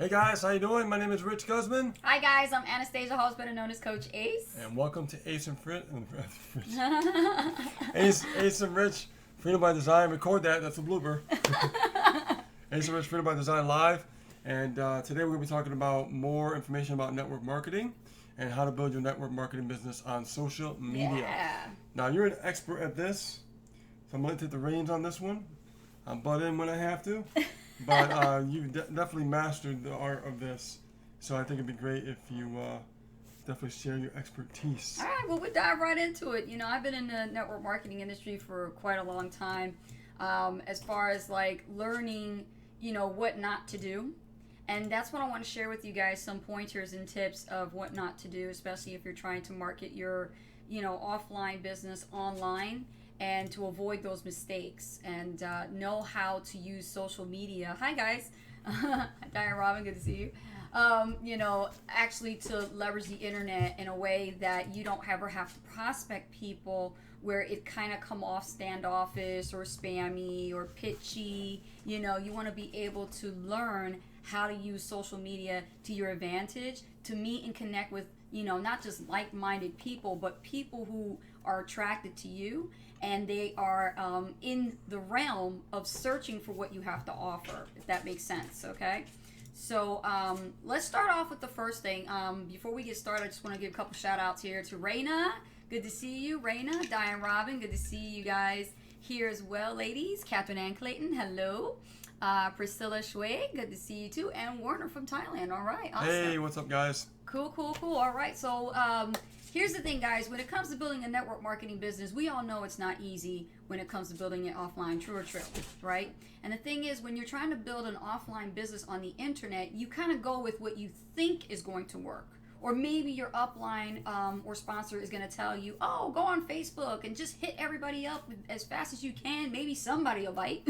Hey guys, how you doing? My name is Rich Guzman. Hi guys, I'm Anastasia Hall, better known as Coach Ace. And welcome to Ace and Ace and Rich, Freedom by Design. Record that, that's a blooper. Ace and Rich, Freedom by Design Live. And today we're going to be talking about more information about network marketing and how to build your network marketing business on social media. Yeah. Now, you're an expert at this, so I'm going to take the reins on this one. I'll butt in when I have to. But you've definitely mastered the art of this. So I think it'd be great if you definitely share your expertise. All right, well, we'll dive right into it. You know, I've been in the network marketing industry for quite a long time, as far as like learning, you know, what not to do. And that's what I want to share with you guys, some pointers and tips of what not to do, especially if you're trying to market your, you know, offline business online, and to avoid those mistakes and know how to use social media. Hi guys, Diane Robin, good to see you. You know, actually to leverage the internet in a way that you don't ever have to prospect people where it kind of come off standoffish or spammy or pitchy. You know, you want to be able to learn how to use social media to your advantage, to meet and connect with, you know, not just like-minded people, but people who are attracted to you, and they are in the realm of searching for what you have to offer, if that makes sense, okay? So let's start off with the first thing. Before we get started, I just want to give a couple shout outs here to Raina. Good to see you, Raina. Diane Robin, good to see you guys here as well, ladies. Catherine Ann Clayton, hello. Priscilla Shui, good to see you too. And Warner from Thailand, all right, awesome. Hey, what's up, guys? Cool. All right, so here's the thing, guys. When it comes to building a network marketing business, we all know it's not easy when it comes to building it offline, true or true, right? And the thing is, when you're trying to build an offline business on the internet, you kind of go with what you think is going to work. Or maybe your upline or sponsor is going to tell you, oh, go on Facebook and just hit everybody up as fast as you can. Maybe somebody will bite.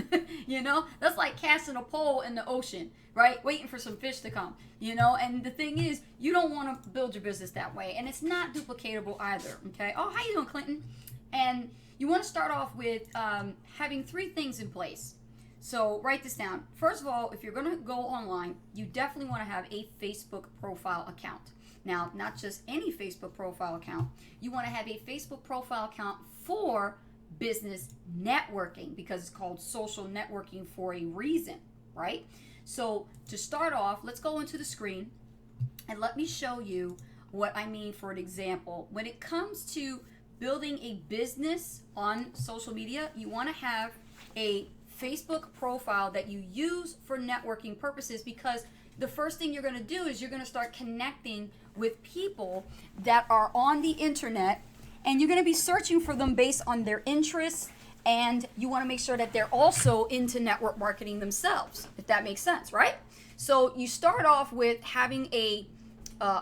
You know, that's like casting a pole in the ocean, right? Waiting for some fish to come, you know? And the thing is, you don't want to build your business that way. And it's not duplicatable either, okay? Oh, how you doing, Clinton? And you want to start off with having 3 things in place. So write this down. First of all, if you're going to go online, you definitely want to have a Facebook profile account. Now, not just any Facebook profile account. You want to have a Facebook profile account for business networking, because it's called social networking for a reason, right? So to start off, let's go into the screen and let me show you what I mean for an example. When it comes to building a business on social media, you want to have a Facebook profile that you use for networking purposes, because the first thing you're going to do is you're going to start connecting with people that are on the internet, and you're going to be searching for them based on their interests, and you want to make sure that they're also into network marketing themselves, if that makes sense, right? So you start off with having a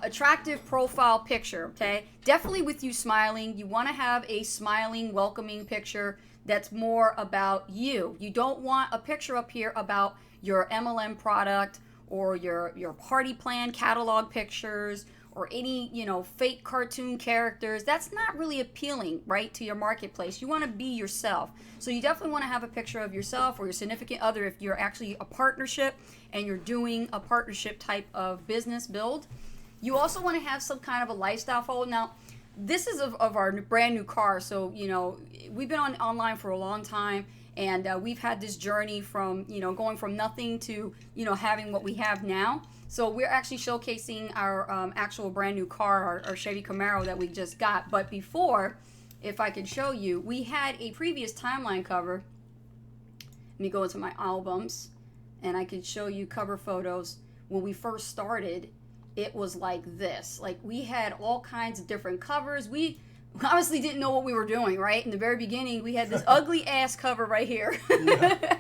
attractive profile picture, okay? Definitely with you smiling. You want to have a smiling, welcoming picture that's more about you. You don't want a picture up here about your MLM product or your party plan catalog pictures or any, you know, fake cartoon characters. That's not really appealing, right, to your marketplace. You want to be yourself. So you definitely want to have a picture of yourself or your significant other if you're actually a partnership and you're doing a partnership type of business build. You also want to have some kind of a lifestyle photo. Now, this is of our brand new car. So, you know, we've been online for a long time. And we've had this journey from, you know, going from nothing to, you know, having what we have now. So we're actually showcasing our actual brand new car, our Chevy Camaro that we just got. But before, if I could show you, we had a previous timeline cover. Let me go into my albums, and I could show you cover photos. When we first started, it was like this. Like, we had all kinds of different covers. We honestly didn't know what we were doing, right? In the very beginning, we had this ugly ass cover right here. Yeah.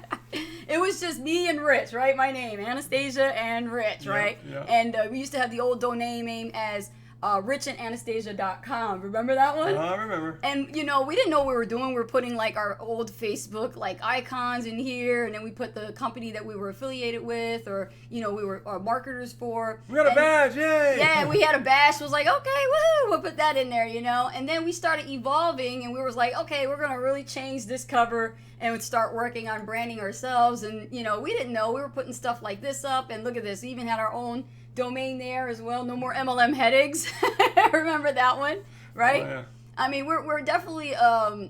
It was just me and Rich, right? My name, Anastasia and Rich, right? Yeah. And we used to have the old domain name as richandanastasia.com. Remember that one? I remember. And, you know, we didn't know what we were doing. We were putting, like, our old Facebook, like, icons in here, and then we put the company that we were affiliated with, or, you know, we were marketers for. We got a badge, yay! Yeah, we had a badge. It was like, okay, woohoo, we'll put that in there, you know? And then we started evolving, and we was like, okay, we're going to really change this cover and would start working on branding ourselves. And, you know, we didn't know. We were putting stuff like this up, and look at this. We even had our own domain there as well. No more MLM headaches. Remember that one, right? Oh, yeah. I mean, we're definitely,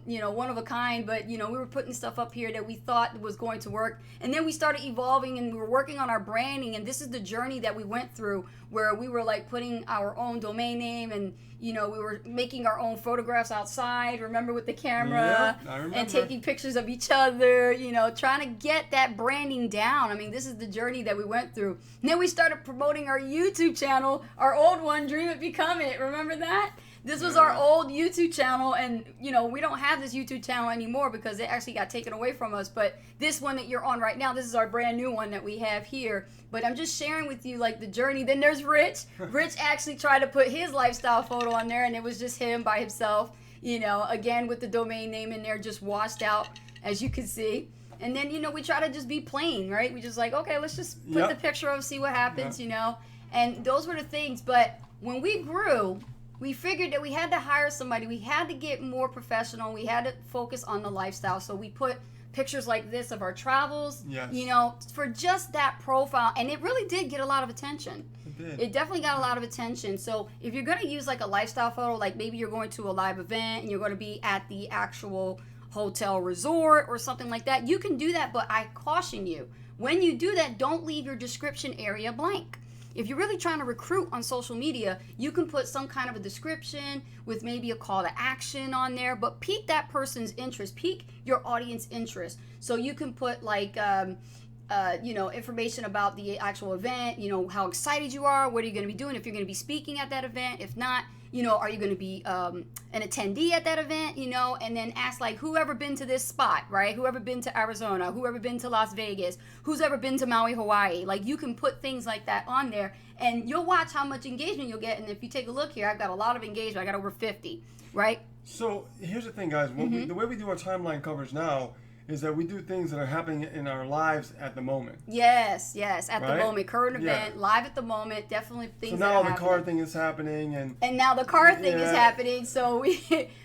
you know, one of a kind, but, you know, we were putting stuff up here that we thought was going to work. And then we started evolving, and we were working on our branding. And this is the journey that we went through, where we were, like, putting our own domain name, and, you know, we were making our own photographs outside, remember, with the camera, Yeah, I remember. and taking pictures of each other, you know, trying to get that branding down. I mean, this is the journey that we went through. And then we started promoting our YouTube channel, our old one, Dream It, Become It. Remember that? This was our old YouTube channel, and, you know, we don't have this YouTube channel anymore because it actually got taken away from us. But this one that you're on right now, this is our brand new one that we have here. But I'm just sharing with you, like, the journey. Then there's Rich. Rich actually tried to put his lifestyle photo on there, and it was just him by himself, you know, again, with the domain name in there, just washed out, as you can see. And then, you know, we try to just be plain, right? We just like, okay, let's just put the picture up, see what happens, you know. And those were the things. But when we grew, we figured that we had to hire somebody. We had to get more professional. We had to focus on the lifestyle. So we put pictures like this of our travels, you know, for just that profile. And it really did get a lot of attention. It did. It definitely got a lot of attention. So if you're going to use like a lifestyle photo, like maybe you're going to a live event and you're going to be at the actual hotel resort or something like that, you can do that. But I caution you, when you do that, don't leave your description area blank. If you're really trying to recruit on social media, you can put some kind of a description with maybe a call to action on there, but pique that person's interest, pique your audience interest. So you can put like, you know, information about the actual event, you know, how excited you are, what are you going to be doing, if you're going to be speaking at that event, if not, you know, are you going to be an attendee at that event, you know, and then ask like whoever been to this spot, right? Whoever been to Arizona, whoever been to Las Vegas, who's ever been to Maui, Hawaii. Like you can put things like that on there and you'll watch how much engagement you'll get. And if you take a look here, I've got a lot of engagement. I got over 50, right? So here's the thing, guys. The way we do our timeline covers now is that we do things that are happening in our lives at the moment. Yes, at the Right? moment, current Yeah. event, live at the moment, definitely things So that now are the happening. car thing is happening, and And now the car thing is Yeah. happening, so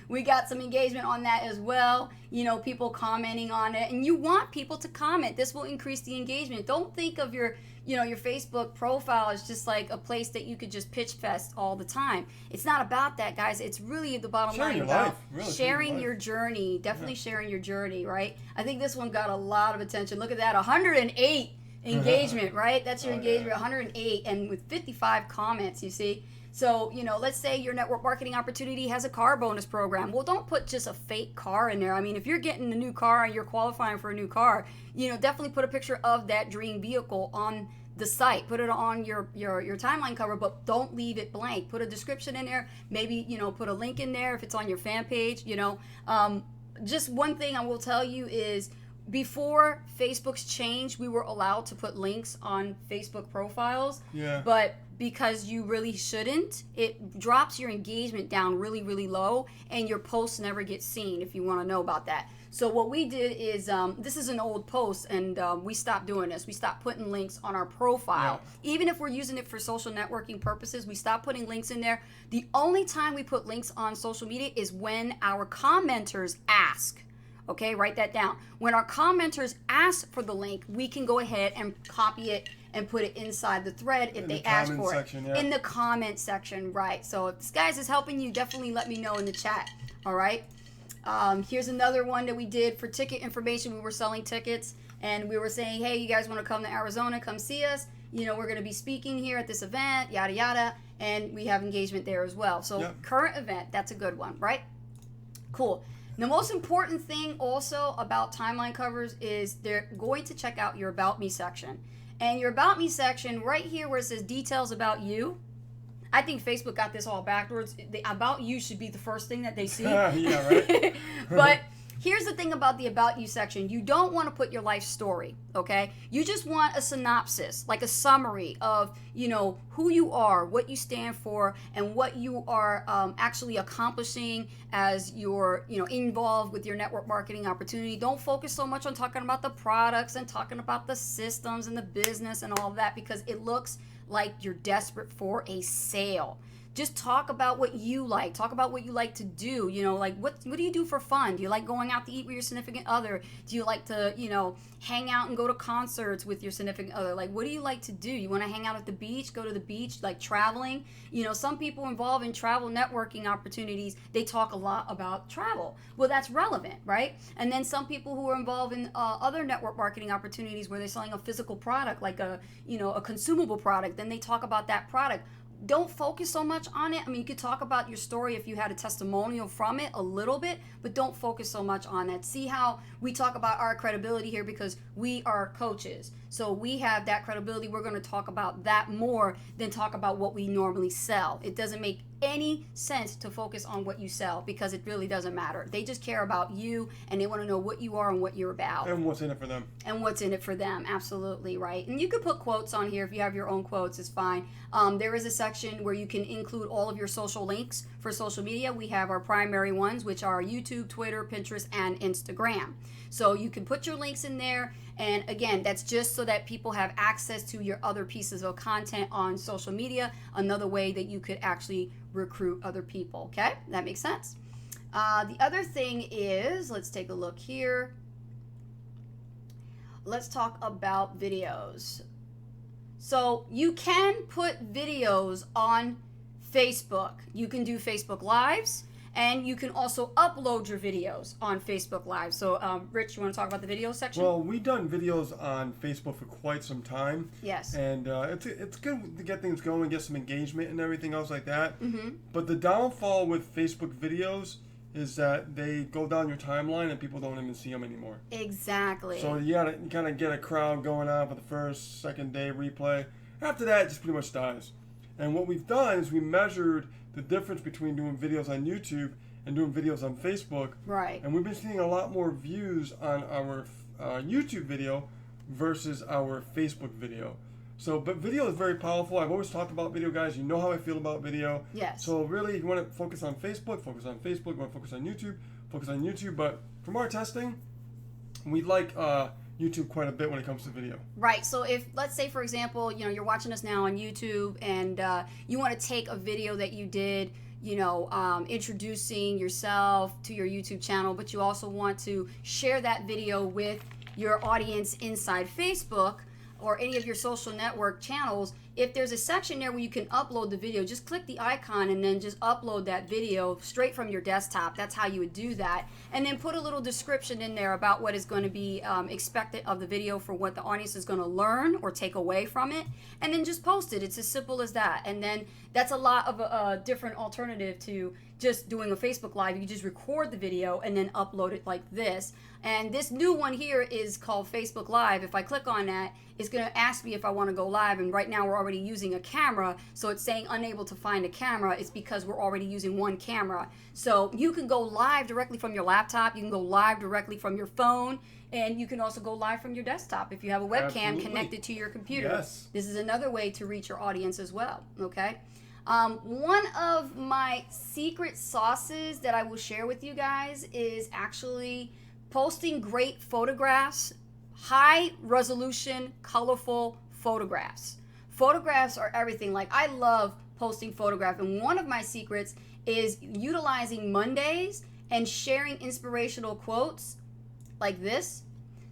we got some engagement on that as well. You know, people commenting on it, and you want people to comment. This will increase the engagement. Don't think of your, you know, your Facebook profile as just like a place that you could just pitch fest all the time. It's not about that, guys. It's really the bottom Sharing line your about life, really, sharing sharing your your journey. Definitely sharing your journey, right? I think this one got a lot of attention. Look at that, 108 engagement, right? That's your Oh, engagement, yeah. 108, and with 55 comments, you see. So, you know, let's say your network marketing opportunity has a car bonus program. Well, don't put just a fake car in there. I mean, if you're getting a new car and you're qualifying for a new car, you know, definitely put a picture of that dream vehicle on the site. Put it on your timeline cover, but don't leave it blank. Put a description in there. Maybe, you know, put a link in there if it's on your fan page, you know. Just one thing I will tell you is before Facebook's change, we were allowed to put links on Facebook profiles. Yeah. But because you really shouldn't, it drops your engagement down really, really low, and your posts never get seen if you want to know about that. So what we did is, this is an old post, and we stopped doing this. We stopped putting links on our profile. Even if we're using it for social networking purposes, we stopped putting links in there. The only time we put links on social media is when our commenters ask. Okay, write that down. When our commenters ask for the link, we can go ahead and copy it and put it inside the thread if they ask for it. In the comment section, right. So if this, guys, is helping you, definitely let me know in the chat, all right? Here's another one that we did for ticket information. We were selling tickets, and we were saying, hey, you guys want to come to Arizona, come see us. You know, we're going to be speaking here at this event, yada, yada, and we have engagement there as well. So current event, that's a good one, right? Cool. The most important thing also about timeline covers is they're going to check out your About Me section. And your About Me section, right here where it says details about you, I think Facebook got this all backwards. The About You should be the first thing that they see. Yeah, right. But Here's the thing about the About You section. You don't want to put your life story, okay? You just want a synopsis, like a summary of, who you are, what you stand for, and what you are actually accomplishing as you're, involved with your network marketing opportunity. Don't focus so much on talking about the products and talking about the systems and the business and all of that, because it looks like you're desperate for a sale. Just talk about what you like. Talk about what you like to do. Like what do you do for fun? Do you like going out to eat with your significant other? Do you like to, hang out and go to concerts with your significant other? Like, what do you like to do? You want to hang out at the beach, go to the beach, like traveling? Some people involved in travel networking opportunities, they talk a lot about travel. Well, that's relevant, right? And then some people who are involved in other network marketing opportunities where they're selling a physical product, like a consumable product, then they talk about that product. Don't focus so much on it. I mean, you could talk about your story if you had a testimonial from it a little bit, but don't focus so much on that. See how we talk about our credibility here, because we are coaches. So we have that credibility. We're going to talk about that more than talk about what we normally sell. It doesn't make any sense to focus on what you sell, because it really doesn't matter. They just care about you, and they want to know what you are and what you're about. And what's in it for them. And what's in it for them. Absolutely, right. And you could put quotes on here. If you have your own quotes, it's fine. There is a section where you can include all of your social links for social media. We have our primary ones, which are YouTube, Twitter, Pinterest, and Instagram. So you can put your links in there. And again, that's just so that people have access to your other pieces of content on social media. Another way that you could actually recruit other people. Okay, that makes sense. The other thing is, let's take a look here. Let's talk about videos. So you can put videos on Facebook. You can do Facebook Lives, and you can also upload your videos on Facebook Live. So, Rich, you want to talk about the video section? Well, we've done videos on Facebook for quite some time. Yes. And it's good to get things going, get some engagement and everything else like that. Mm-hmm. But the downfall with Facebook videos is that they go down your timeline and people don't even see them anymore. Exactly. So you kind of get a crowd going on for the first, second day replay. After that, it just pretty much dies. And what we've done is we measured the difference between doing videos on YouTube and doing videos on Facebook. Right. And we've been seeing a lot more views on our YouTube video versus our Facebook video. So, but video is very powerful. I've always talked about video, guys. You know how I feel about video. Yes. So really, if you want to focus on Facebook, focus on Facebook. You want to focus on YouTube, focus on YouTube. But from our testing, we like YouTube quite a bit when it comes to video. Right. So if, let's say, for example, you're watching us now on YouTube, and you want to take a video that you did, introducing yourself to your YouTube channel, but you also want to share that video with your audience inside Facebook or any of your social network channels. If there's a section there where you can upload the video, just click the icon and then just upload that video straight from your desktop. That's how you would do that. And then put a little description in there about what is going to be expected of the video for what the audience is going to learn or take away from it. And then just post it. It's as simple as that. And then that's a lot of a different alternative to just doing a Facebook Live. You just record the video and then upload it like this. And this new one here is called Facebook Live. If I click on that, it's going to ask me if I want to go live. And right now we're already using a camera. So it's saying unable to find a camera. It's because we're already using one camera. So you can go live directly from your laptop. You can go live directly from your phone. And you can also go live from your desktop if you have a webcam Absolutely. Connected to your computer. Yes. This is another way to reach your audience as well. Okay. One of my secret sauces that I will share with you guys is actually posting great photographs, high resolution, colorful photographs. Photographs are everything. Like, I love posting photographs, and one of my secrets is utilizing Mondays and sharing inspirational quotes like this,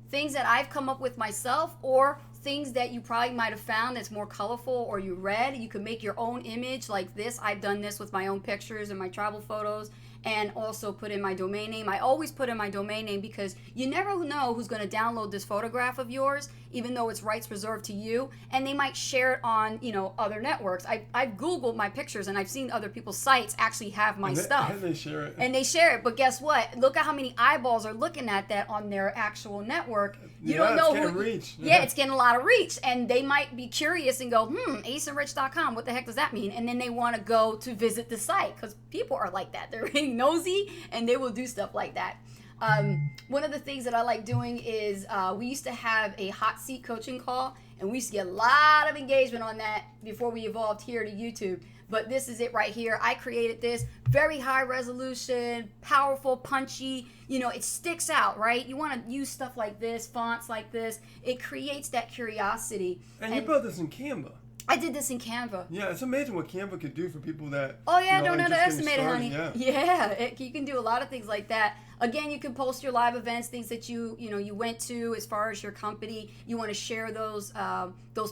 things that I've come up with myself, or things that you probably might have found that's more colorful or you read. You can make your own image like this. I've done this with my own pictures and my travel photos, and also put in my domain name. I always put in my domain name because you never know who's going to download this photograph of yours, even though it's rights reserved to you, and they might share it on, other networks. I've Googled my pictures, and I've seen other people's sites actually have my stuff. And they share it. And they share it, but guess what? Look at how many eyeballs are looking at that on their actual network. You don't know it's who. getting reach. Yeah, it's getting a lot of reach, and they might be curious and go, aceandrich.com. What the heck does that mean? And then they want to go to visit the site, because people are like that. They're really nosy, and they will do stuff like that. One of the things that I like doing is we used to have a hot seat coaching call, and we used to get a lot of engagement on that before we evolved here to YouTube. But this is it right here. I created this very high resolution, powerful, punchy. You know, it sticks out, right? You want to use stuff like this, fonts like this. It creates that curiosity. And you built this in Canva. I did this in Canva. Yeah, it's amazing what Canva could do for people that. Oh yeah, you know, don't underestimate it, honey. Yeah. You can do a lot of things like that. Again, you can post your live events, things that you went to as far as your company. You want to share those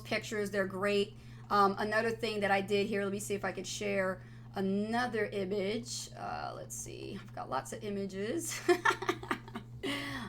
pictures. They're great. Another thing that I did here, let me see if I could share another image. Let's see, I've got lots of images.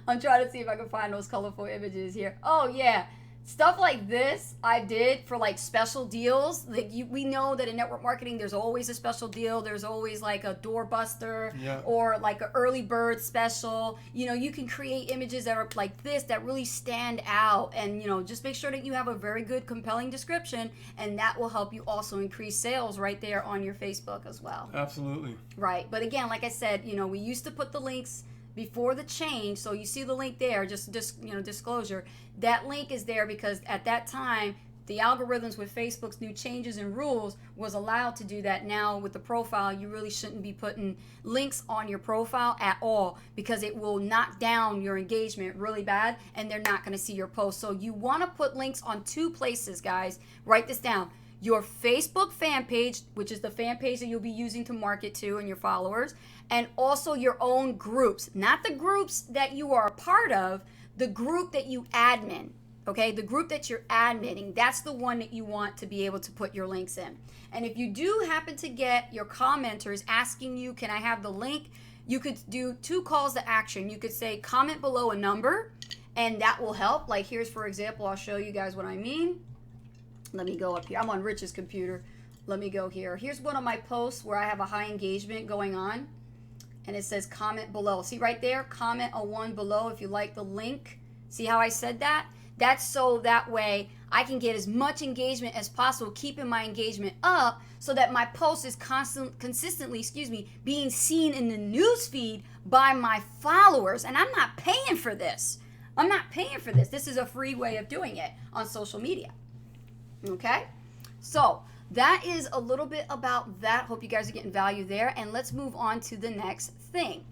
I'm trying to see if I can find those colorful images here. Oh yeah, stuff like this I did for like special deals. Like we know that in network marketing there's always a special deal. There's always like a doorbuster or like an early bird special. You know, you can create images that are like this that really stand out, and you know, just make sure that you have a very good compelling description, and that will help you also increase sales right there on your Facebook as well. Absolutely. Right. But again, like I said, you know, we used to put the links before the change, so you see the link there, just disclosure, that link is there because at that time the algorithms with Facebook's new changes and rules was allowed to do that. Now with the profile, you really shouldn't be putting links on your profile at all because it will knock down your engagement really bad and they're not going to see your post. So you want to put links on two places, guys. Write this down. Your Facebook fan page, which is the fan page that you'll be using to market to and your followers, and also your own groups, not the groups that you are a part of, the group that you admin, okay? The group that you're adminning, that's the one that you want to be able to put your links in. And if you do happen to get your commenters asking you, can I have the link? You could do two calls to action. You could say comment below a number, and that will help. Like here's, for example, I'll show you guys what I mean. Let me go up here. I'm on Rich's computer. Let me go here. Here's one of my posts where I have a high engagement going on. And it says comment below. See right there? Comment a 1 below if you like the link. See how I said that? That's so that way I can get as much engagement as possible, keeping my engagement up so that my post is consistently being seen in the news feed by my followers. And I'm not paying for this. I'm not paying for this. This is a free way of doing it on social media. Okay, so that is a little bit about that. Hope you guys are getting value there, and let's move on to the next thing.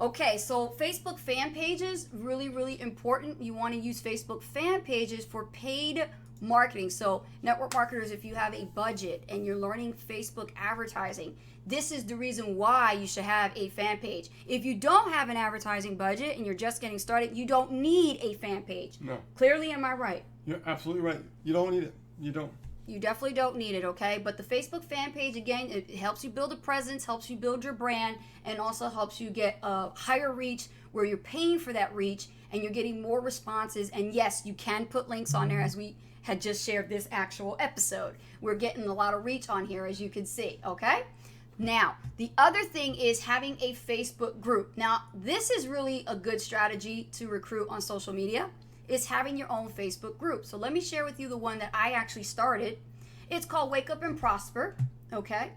Okay, so Facebook fan pages, really important. You want to use Facebook fan pages for paid marketing. So network marketers, if you have a budget and you're learning Facebook advertising, this is the reason why you should have a fan page. If you don't have an advertising budget and you're just getting started, you don't need a fan page. No. Clearly, am I right? You're absolutely right. You don't need it. You don't. You definitely don't need it, okay? But the Facebook fan page, again, it helps you build a presence, helps you build your brand, and also helps you get a higher reach where you're paying for that reach and you're getting more responses. And yes, you can put links on there as we had just shared this actual episode. We're getting a lot of reach on here, as you can see, okay? Now, the other thing is having a Facebook group. Now, this is really a good strategy to recruit on social media. Is having your own Facebook group. So let me share with you the one that I actually started. It's called Wake Up and Prosper, okay?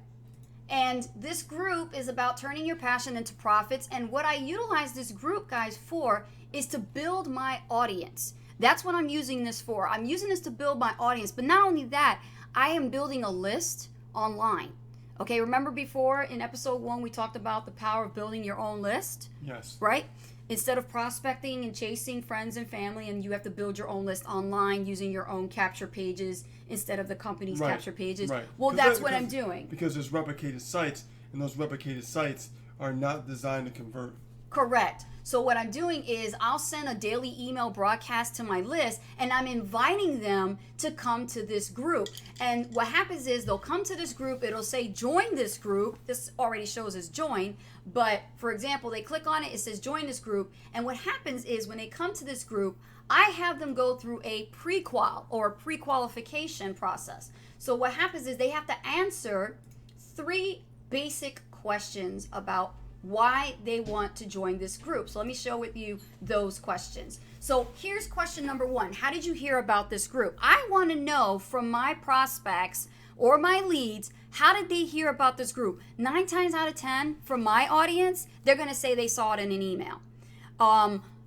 And this group is about turning your passion into profits. And what I utilize this group, guys, for is to build my audience. That's what I'm using this for. I'm using this to build my audience. But not only that, I am building a list online. Okay, remember before in episode 1 we talked about the power of building your own list? Yes. Right? Instead of prospecting and chasing friends and family, and you have to build your own list online using your own capture pages instead of the company's capture pages. Right. Well, that's what I'm doing. Because there's replicated sites, and those replicated sites are not designed to convert. Correct. So what I'm doing is I'll send a daily email broadcast to my list, and I'm inviting them to come to this group. And what happens is they'll come to this group. It'll say join this group. This already shows as join. But for example, they click on it. It says join this group. And what happens is when they come to this group, I have them go through a pre-qual or a pre-qualification process. So what happens is they have to answer 3 basic questions about why they want to join this group. So let me share with you those questions. So here's question number 1. How did you hear about this group? I want to know from my prospects or my leads, how did they hear about this group? 9 times out of 10 from my audience, they're going to say they saw it in an email.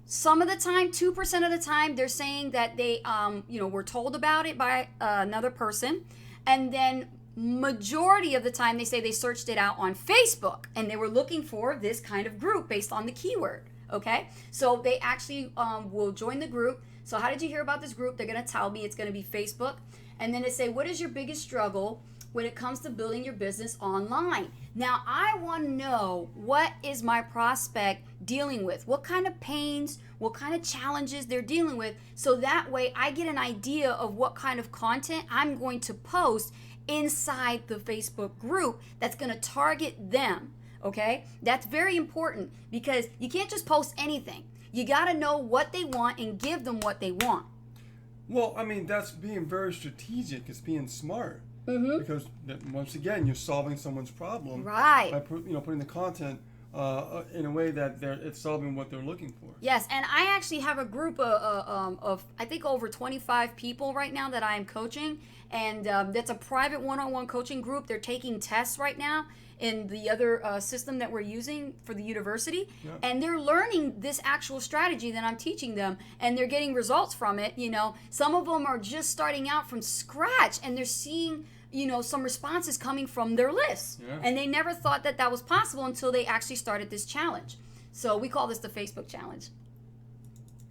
Some of the time, 2% of the time, they're saying that they, were told about it by another person. And then majority of the time, they say they searched it out on Facebook and they were looking for this kind of group based on the keyword. Okay, so they actually will join the group. So how did you hear about this group? They're going to tell me it's going to be Facebook. And then they say, what is your biggest struggle when it comes to building your business online? Now, I want to know, what is my prospect dealing with? What kind of pains, what kind of challenges they're dealing with? So that way I get an idea of what kind of content I'm going to post inside the Facebook group that's going to target them. Okay, that's very important because you can't just post anything. You got to know what they want and give them what they want. Well, I mean, that's being very strategic. It's being smart. Mm-hmm. Because once again, you're solving someone's problem, Right. By putting the content in a way that it's solving what they're looking for. Yes, and I actually have a group of I think over 25 people right now that I am coaching, and that's a private one-on-one coaching group. They're taking tests right now in the other system that we're using for the university, and they're learning this actual strategy that I'm teaching them, and they're getting results from it. Some of them are just starting out from scratch, and they're seeing some responses coming from their lists, and they never thought that that was possible until they actually started this challenge. So we call this the Facebook challenge.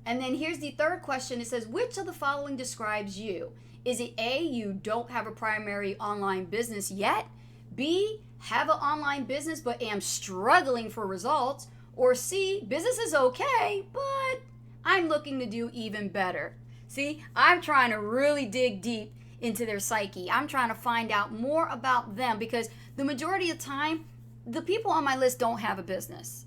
And then here's the third question. It says, which of the following describes you? Is it A, you don't have a primary online business yet? B, have an online business but am struggling for results? Or C, business is okay, but I'm looking to do even better? See, I'm trying to really dig deep into their psyche. I'm trying to find out more about them because the majority of the time, the people on my list don't have a business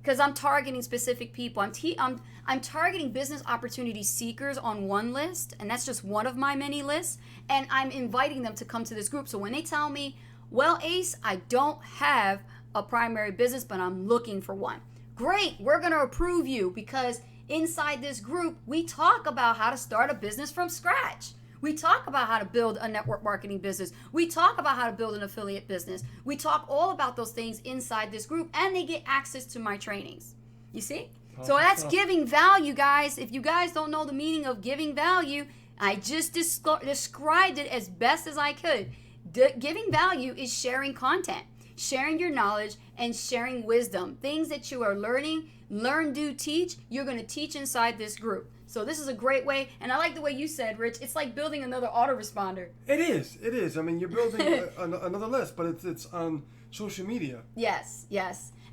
because I'm targeting specific people. I'm targeting business opportunity seekers on one list, and that's just one of my many lists, and I'm inviting them to come to this group. So when they tell me, well, Ace, I don't have a primary business, but I'm looking for one. Great, we're going to approve you because inside this group, we talk about how to start a business from scratch. We talk about how to build a network marketing business. We talk about how to build an affiliate business. We talk all about those things inside this group, and they get access to my trainings. You see? So that's giving value, guys. If you guys don't know the meaning of giving value, I just described it as best as I could. Giving value is sharing content, sharing your knowledge, and sharing wisdom. Things that you are learning, learn, do, teach, you're going to teach inside this group. So this is a great way, and I like the way you said, Rich, it's like building another autoresponder. It is. I mean, you're building another list, but it's on social media. Yes.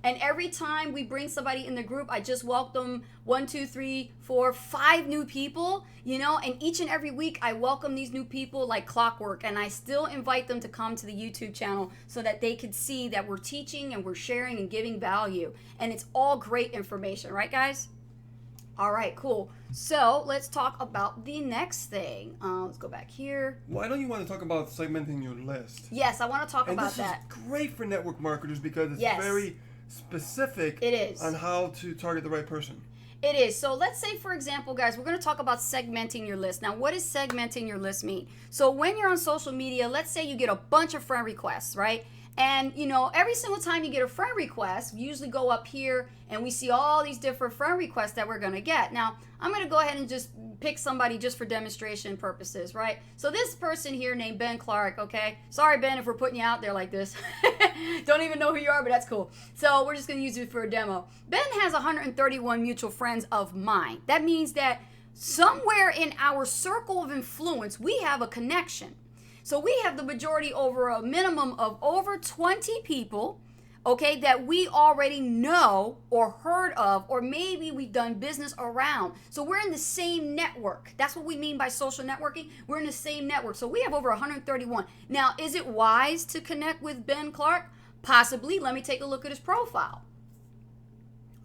And every time we bring somebody in the group, I just welcome 1, 2, 3, 4, 5 new people, and each and every week I welcome these new people like clockwork, and I still invite them to come to the YouTube channel so that they could see that we're teaching and we're sharing and giving value. And it's all great information, right, guys? All right, cool. So let's talk about the next thing. Let's go back here. Why don't you want to talk about segmenting your list? Yes, I want to talk about that. And this is great for network marketers because it's very specific on how to target the right person. It is. So let's say, for example, guys, we're going to talk about segmenting your list. Now, what does segmenting your list mean? So when you're on social media, let's say you get a bunch of friend requests, right? And, every single time you get a friend request, we usually go up here and we see all these different friend requests that we're going to get. Now, I'm going to go ahead and just pick somebody just for demonstration purposes, right? So this person here named Ben Clark, okay? Sorry, Ben, if we're putting you out there like this. Don't even know who you are, but that's cool. So we're just going to use it for a demo. Ben has 131 mutual friends of mine. That means that somewhere in our circle of influence, we have a connection. So we have the majority over a minimum of over 20 people, okay, that we already know or heard of, or maybe we've done business around. So we're in the same network. That's what we mean by social networking. We're in the same network. So we have over 131. Now, is it wise to connect with Ben Clark? Possibly. Let me take a look at his profile.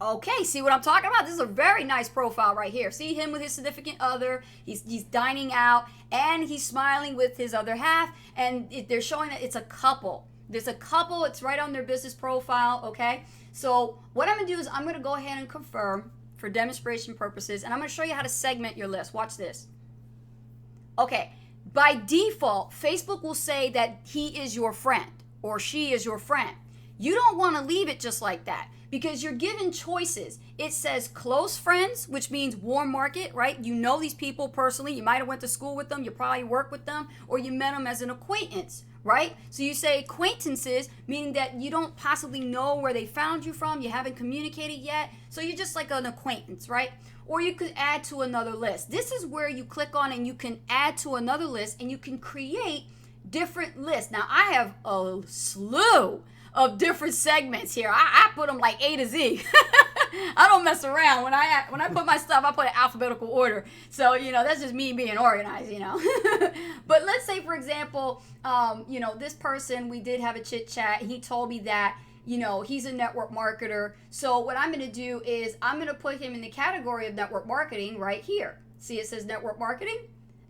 Okay, see what I'm talking about? This is a very nice profile right here. See him with his significant other. He's dining out, and he's smiling with his other half, and they're showing that it's a couple. There's a couple. It's right on their business profile, okay? So what I'm going to do is I'm going to go ahead and confirm for demonstration purposes, and I'm going to show you how to segment your list. Watch this. Okay, by default, Facebook will say that he is your friend or she is your friend. You don't want to leave it just like that because you're given choices. It says close friends, which means warm market, right? You know these people personally. You might have went to school with them. You probably work with them, or you met them as an acquaintance, right? So you say acquaintances, meaning that you don't possibly know where they found you from. You haven't communicated yet. So you're just like an acquaintance, right? Or you could add to another list. This is where you click on and you can add to another list and you can create different lists. Now I have a slew of different segments here. I put them like A to Z. I don't mess around. When I put my stuff, I put it in alphabetical order. So, that's just me being organized, But let's say, for example, this person, we did have a chit chat. He told me that, he's a network marketer. So what I'm going to do is I'm going to put him in the category of network marketing right here. See, it says network marketing.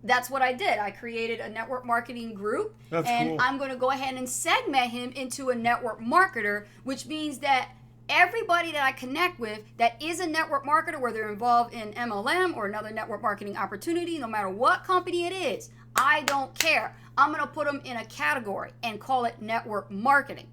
That's what I did. I created a network marketing group. That's and cool. I'm going to go ahead and segment him into a network marketer, which means that everybody that I connect with that is a network marketer, whether they're involved in MLM or another network marketing opportunity, no matter what company it is, I don't care. I'm going to put them in a category and call it network marketing.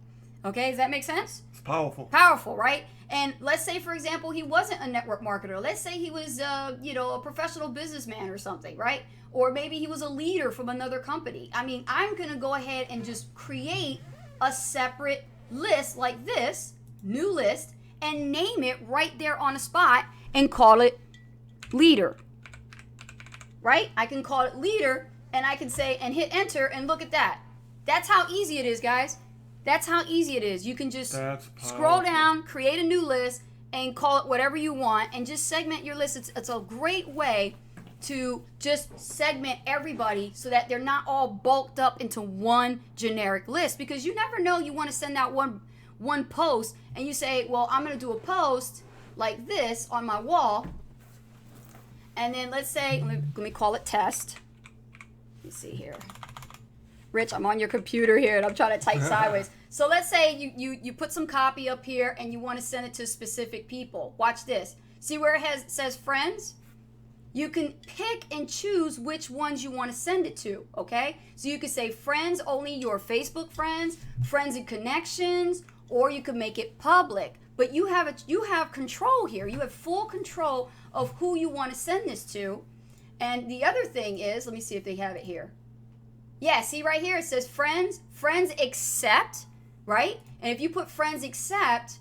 Okay, does that make sense? It's powerful. Powerful, right? And let's say, for example, he wasn't a network marketer. Let's say he was, a professional businessman or something, right? Or maybe he was a leader from another company. I'm going to go ahead and just create a separate list like this, new list, and name it right there on the spot and call it leader, right? I can call it leader and I can say, and hit enter, and look at that. That's how easy it is, guys. That's how easy it is. You can just scroll down, create a new list, and call it whatever you want, and just segment your list. It's a great way to just segment everybody so that they're not all bulked up into one generic list, because you never know, you want to send out one post and you say, well, I'm going to do a post like this on my wall, and then let's say, let me call it test. Let me see here. Rich, I'm on your computer here and I'm trying to type sideways. So let's say you put some copy up here and you want to send it to specific people. Watch this. See where it says friends? You can pick and choose which ones you want to send it to, okay? So you could say friends, only your Facebook friends, friends and connections, or you could make it public. But you have control here. You have full control of who you want to send this to. And the other thing is, let me see if they have it here. Yeah, see right here, it says friends accept, right? And if you put friends accept,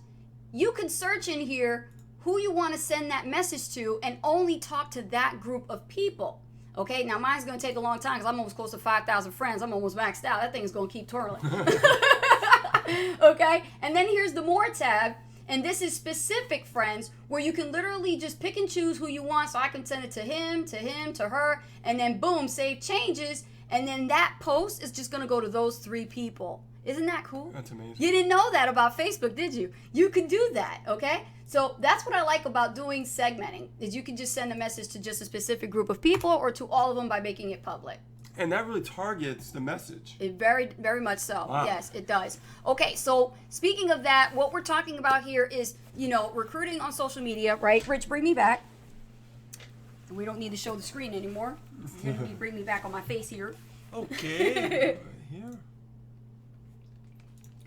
you can search in here who you want to send that message to and only talk to that group of people. Okay, now mine's going to take a long time because I'm almost close to 5,000 friends. I'm almost maxed out. That thing's going to keep twirling. Okay, and then here's the more tab, and this is specific friends, where you can literally just pick and choose who you want. So I can send it to him, to her, and then boom, save changes, and then that post is just going to go to those 3 people. Isn't that cool? That's amazing. You didn't know that about Facebook, did you? You can do that, okay? So that's what I like about doing segmenting, is you can just send a message to just a specific group of people or to all of them by making it public. And that really targets the message. It very, very much so. Wow. Yes, it does. Okay, so speaking of that, what we're talking about here is, recruiting on social media, right? Rich, bring me back. We don't need to show the screen anymore. You're going to bring me back on my face here. Okay. Here.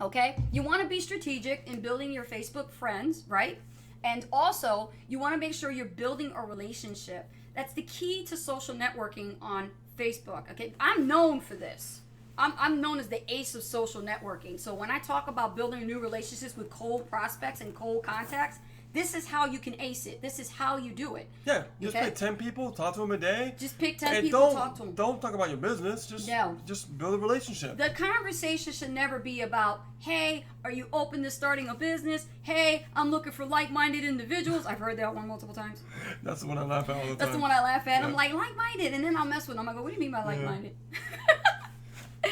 Okay, you want to be strategic in building your Facebook friends, right? And also, you want to make sure you're building a relationship. That's the key to social networking on Facebook. Okay, I'm known for this. I'm known as the ace of social networking. So when I talk about building new relationships with cold prospects and cold contacts, this is how you can ace it. This is how you do it. Yeah, just Okay? pick 10 people, talk to them a day. Just pick 10 and people, talk to them. Don't talk about your business. Just build a relationship. The conversation should never be about, hey, are you open to starting a business? Hey, I'm looking for like-minded individuals. I've heard that one multiple times. That's the one I laugh at all the time. That's the one I laugh at. Yeah. I'm like, like-minded, and then I'll mess with them. I go, what do you mean by like-minded?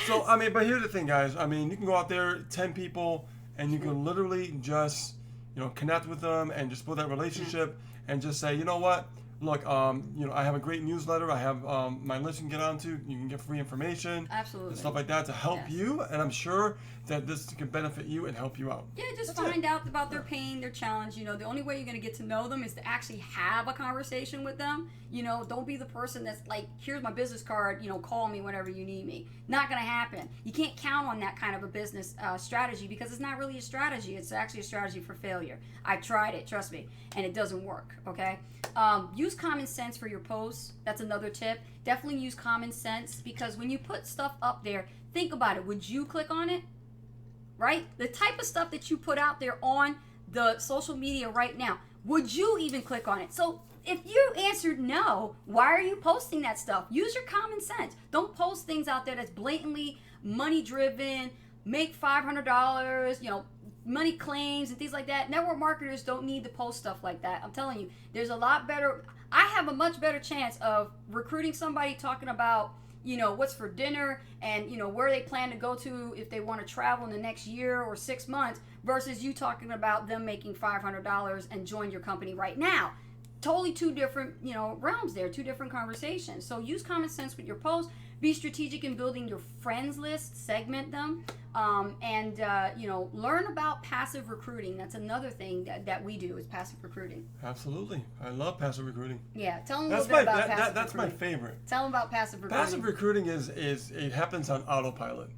So, but here's the thing, guys. You can go out there, 10 people, and you can literally just, connect with them and just build that relationship and just say, you know what? look, I have a great newsletter. I have my list you can get onto. You can get free information. Absolutely. And stuff like that to help Yes. you. And I'm sure that this can benefit you and help you out. Yeah, just That's find it. out about their pain, their challenge. The only way you're going to get to know them is to actually have a conversation with them. Don't be the person that's like, here's my business card, call me whenever you need me. Not going to happen. You can't count on that kind of a business strategy because it's not really a strategy. It's actually a strategy for failure. I tried it, trust me, and it doesn't work, okay? Use common sense for your posts. That's another tip. Definitely use common sense because when you put stuff up there, think about it. Would you click on it? Right? The type of stuff that you put out there on the social media right now, would you even click on it? So if you answered no, why are you posting that stuff? Use your common sense. Don't post things out there that's blatantly money driven, make $500, money claims and things like that. Network marketers don't need to post stuff like that. I'm telling you, there's a lot better. I have a much better chance of recruiting somebody talking about what's for dinner and, where they plan to go to if they want to travel in the next year or 6 months versus you talking about them making $500 and join your company right now. Totally two different, realms there, two different conversations. So use common sense with your posts. Be strategic in building your friends list, segment them, and learn about passive recruiting. That's another thing that we do is passive recruiting. Absolutely. I love passive recruiting. Yeah, tell them a little bit about passive That's my recruiting. favorite. Tell them about passive recruiting. Passive recruiting is it happens on autopilot.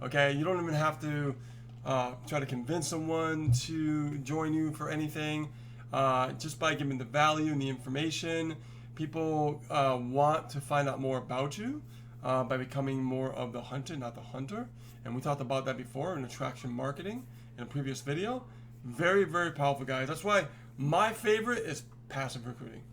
Okay, you don't even have to try to convince someone to join you for anything. Just by giving the value and the information, people want to find out more about you by becoming more of the hunter, not the hunter. And we talked about that before in attraction marketing in a previous video. Very, very powerful, guys. That's why my favorite is passive recruiting.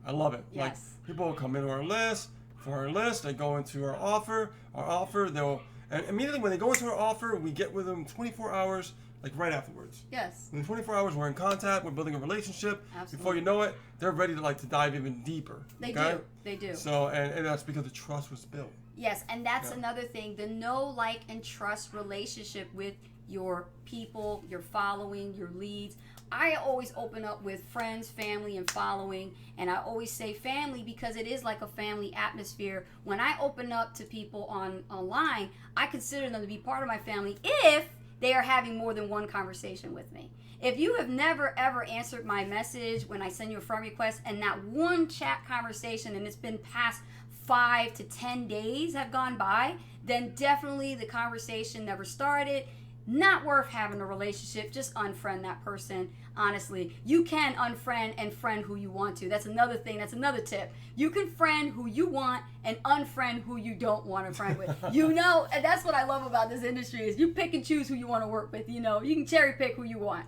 I love it. Yes. Like people will come into our list. For our list, they go into our offer. And immediately when they go into our offer, we get with them 24 hours, like right afterwards. Yes. In 24 hours, we're in contact. We're building a relationship. Absolutely. Before you know it, they're ready to dive even deeper. They okay? do. They do. So, and that's because the trust was built. Yes, and that's Yeah. another thing, the know, like, and trust relationship with your people, your following, your leads. I always open up with friends, family, and following, and I always say family because it is like a family atmosphere. When I open up to people online, I consider them to be part of my family if they are having more than one conversation with me. If you have never ever answered my message when I send you a friend request and not one chat conversation and it's been past 5 to 10 days have gone by, then definitely the conversation never started. Not worth having a relationship. Just unfriend that person. Honestly, you can unfriend and friend who you want to. That's another thing. That's another tip. You can friend who you want and unfriend who you don't want to friend with. And that's what I love about this industry is you pick and choose who you want to work with. You can cherry pick who you want.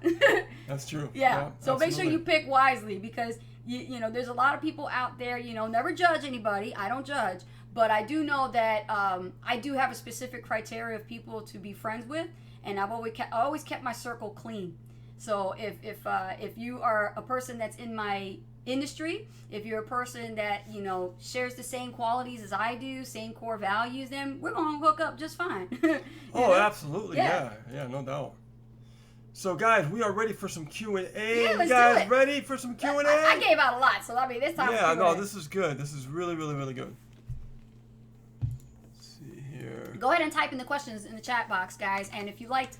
That's true. Yeah. So make sure absolutely. you pick wisely because there's a lot of people out there. Never judge anybody. I don't judge, but I do know that I do have a specific criteria of people to be friends with, and I've always kept my circle clean. So if you are a person that's in my industry, if you're a person that shares the same qualities as I do, same core values, then we're gonna hook up just fine. Absolutely. Yeah. Yeah, no doubt. So guys, we are ready for some Q&A. Yeah, let's you guys do it. ready for some Q&A? I gave out a lot, so this time. Yeah, for no, Q&A. this is good. This is really, really, really good. Let's see here. Go ahead and type in the questions in the chat box, guys. And if you liked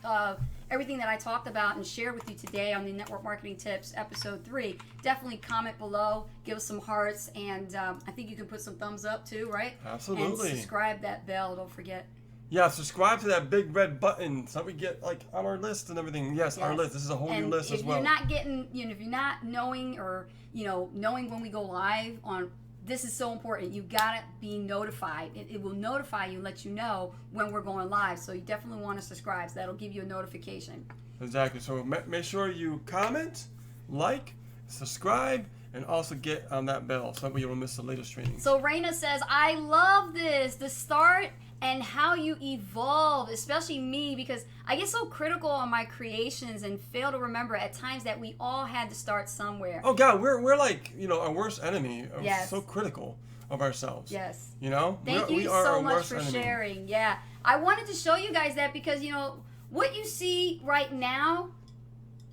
everything that I talked about and shared with you today on the Network Marketing Tips episode 3, definitely comment below, give us some hearts, and I think you can put some thumbs up too, right? Absolutely. And subscribe that bell, don't forget. Yeah, subscribe to that big red button so we get on our list and everything. Yes, our list. This is a whole new list as well. If you're not getting, if you're not knowing or knowing when we go live on, this is so important. You gotta be notified. It will notify you, let you know when we're going live. So you definitely want to subscribe. So that'll give you a notification. Exactly. So make sure you comment, like, subscribe, and also get on that bell so that way you don't miss the latest training. So Raina says, I love this. The start and how you evolve, especially me, because I get so critical on my creations and fail to remember at times that we all had to start somewhere. Oh God, we're like our worst enemy. Yes. So critical of ourselves. Yes. we Thank you are so our much worst for enemy. sharing. Yeah. I wanted to show you guys that because, what you see right now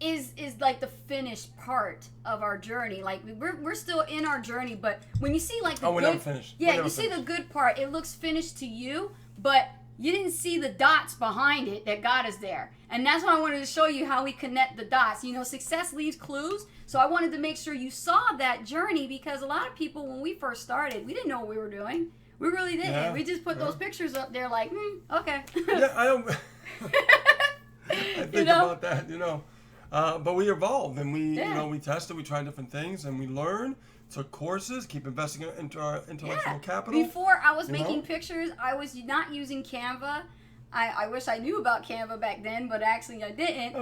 is like the finished part of our journey. Like we're still in our journey, but when you see like the we're good, never finished. Yeah, you see the good part. It looks finished to you, but you didn't see the dots behind it that got us there. And that's why I wanted to show you how we connect the dots. You know, success leaves clues. So I wanted to make sure you saw that journey, because a lot of people, when we first started, we didn't know what we were doing. We really didn't. Yeah, We just put those pictures up there like, okay. Yeah, I don't. I think about that, but we evolved, and we tested, we tried different things, and we learned, took courses, keep investing into our intellectual capital. Before I was making pictures, I was not using Canva. I wish I knew about Canva back then, but actually I didn't. I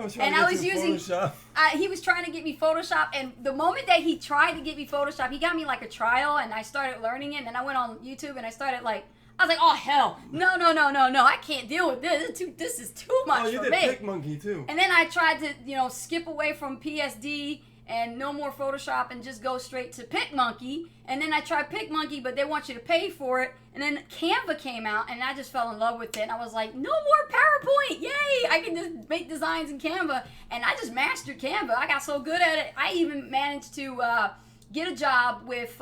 was using Photoshop. He was trying to get me Photoshop, and the moment that he tried to get me Photoshop, he got me like a trial, and I started learning it, and then I went on YouTube and I started like, I was like, oh hell, no, I can't deal with this. This is too much for me. Oh, you did PicMonkey too. And then I tried to, skip away from PSD and no more Photoshop and just go straight to PicMonkey. And then I tried PicMonkey, but they want you to pay for it. And then Canva came out, and I just fell in love with it. And I was like, no more PowerPoint, yay! I can just make designs in Canva. And I just mastered Canva. I got so good at it. I even managed to get a job with.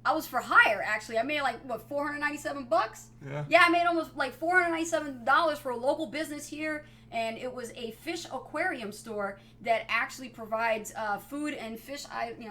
I was for hire, actually. I made like, $497? Yeah, I made almost like $497 for a local business here, and it was a fish aquarium store that actually provides food and fish,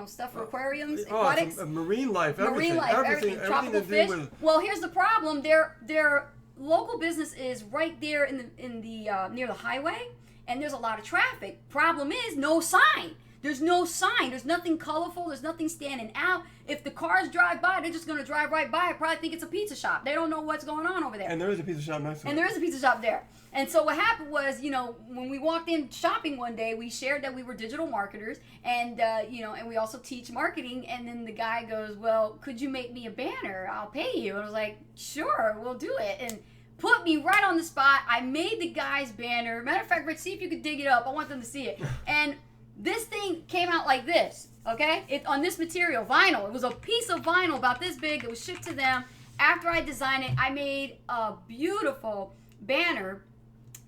stuff for aquariums, aquatics. It's marine life, everything tropical to fish. do with. Well, here's the problem: their local business is right there in the near the highway, and there's a lot of traffic. Problem is, no sign. There's no sign. There's nothing colorful. There's nothing standing out. If the cars drive by, they're just going to drive right by. I probably think it's a pizza shop. They don't know what's going on over there. And there is a pizza shop next to it. And there is a pizza shop there. And so what happened was, when we walked in shopping one day, we shared that we were digital marketers, and and we also teach marketing. And then the guy goes, well, could you make me a banner? I'll pay you. And I was like, sure, we'll do it. And put me right on the spot. I made the guy's banner. Matter of fact, Rich, see if you could dig it up. I want them to see it. And this thing came out like this, okay? It on this material, vinyl. It was a piece of vinyl about this big. It was shipped to them. After I designed it, I made a beautiful banner.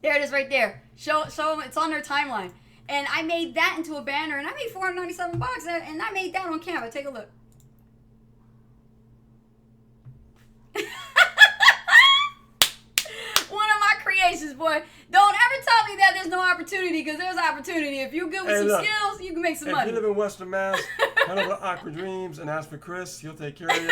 There it is right there. Show them. It's on their timeline. And I made that into a banner, and I made $497, and I made that on Canva. Take a look. One of my creations, boy. Don't ever tell me that there's no opportunity, because there's opportunity. If you're good with some skills, you can make some money. If you live in Western Mass, head over to Aqua Dreams and ask for Chris. He'll take care of you,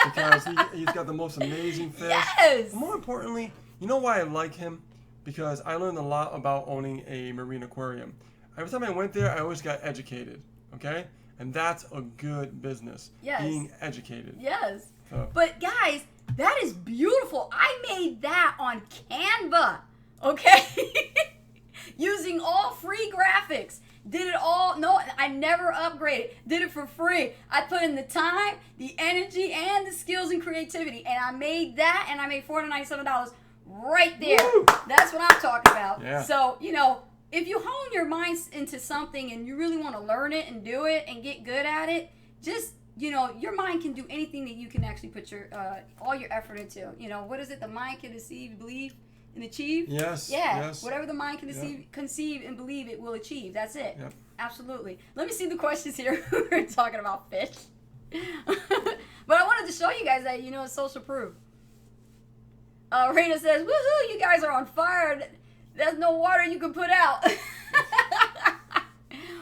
because he's got the most amazing fish. Yes. More importantly, you know why I like him? Because I learned a lot about owning a marine aquarium. Every time I went there, I always got educated, okay? And that's a good business. Yes. Being educated. Yes. So. But guys, that is beautiful. I made that on Canva, okay? Using all free graphics. Did it all. No, I never upgraded. Did it for free. I put in the time, the energy, and the skills and creativity. And I made that, and I made $497 right there. Woo! That's what I'm talking about. Yeah. So, if you hone your minds into something and you really want to learn it and do it and get good at it, just, your mind can do anything that you can actually put your all your effort into. What is it? The mind can deceive, believe, and achieve? Yes. Yeah. Yes. Whatever the mind can conceive and believe, it will achieve. That's it. Yep. Absolutely. Let me see the questions here. We're talking about fish. But I wanted to show you guys that, it's social proof. Raina says, woohoo, you guys are on fire. There's no water you can put out.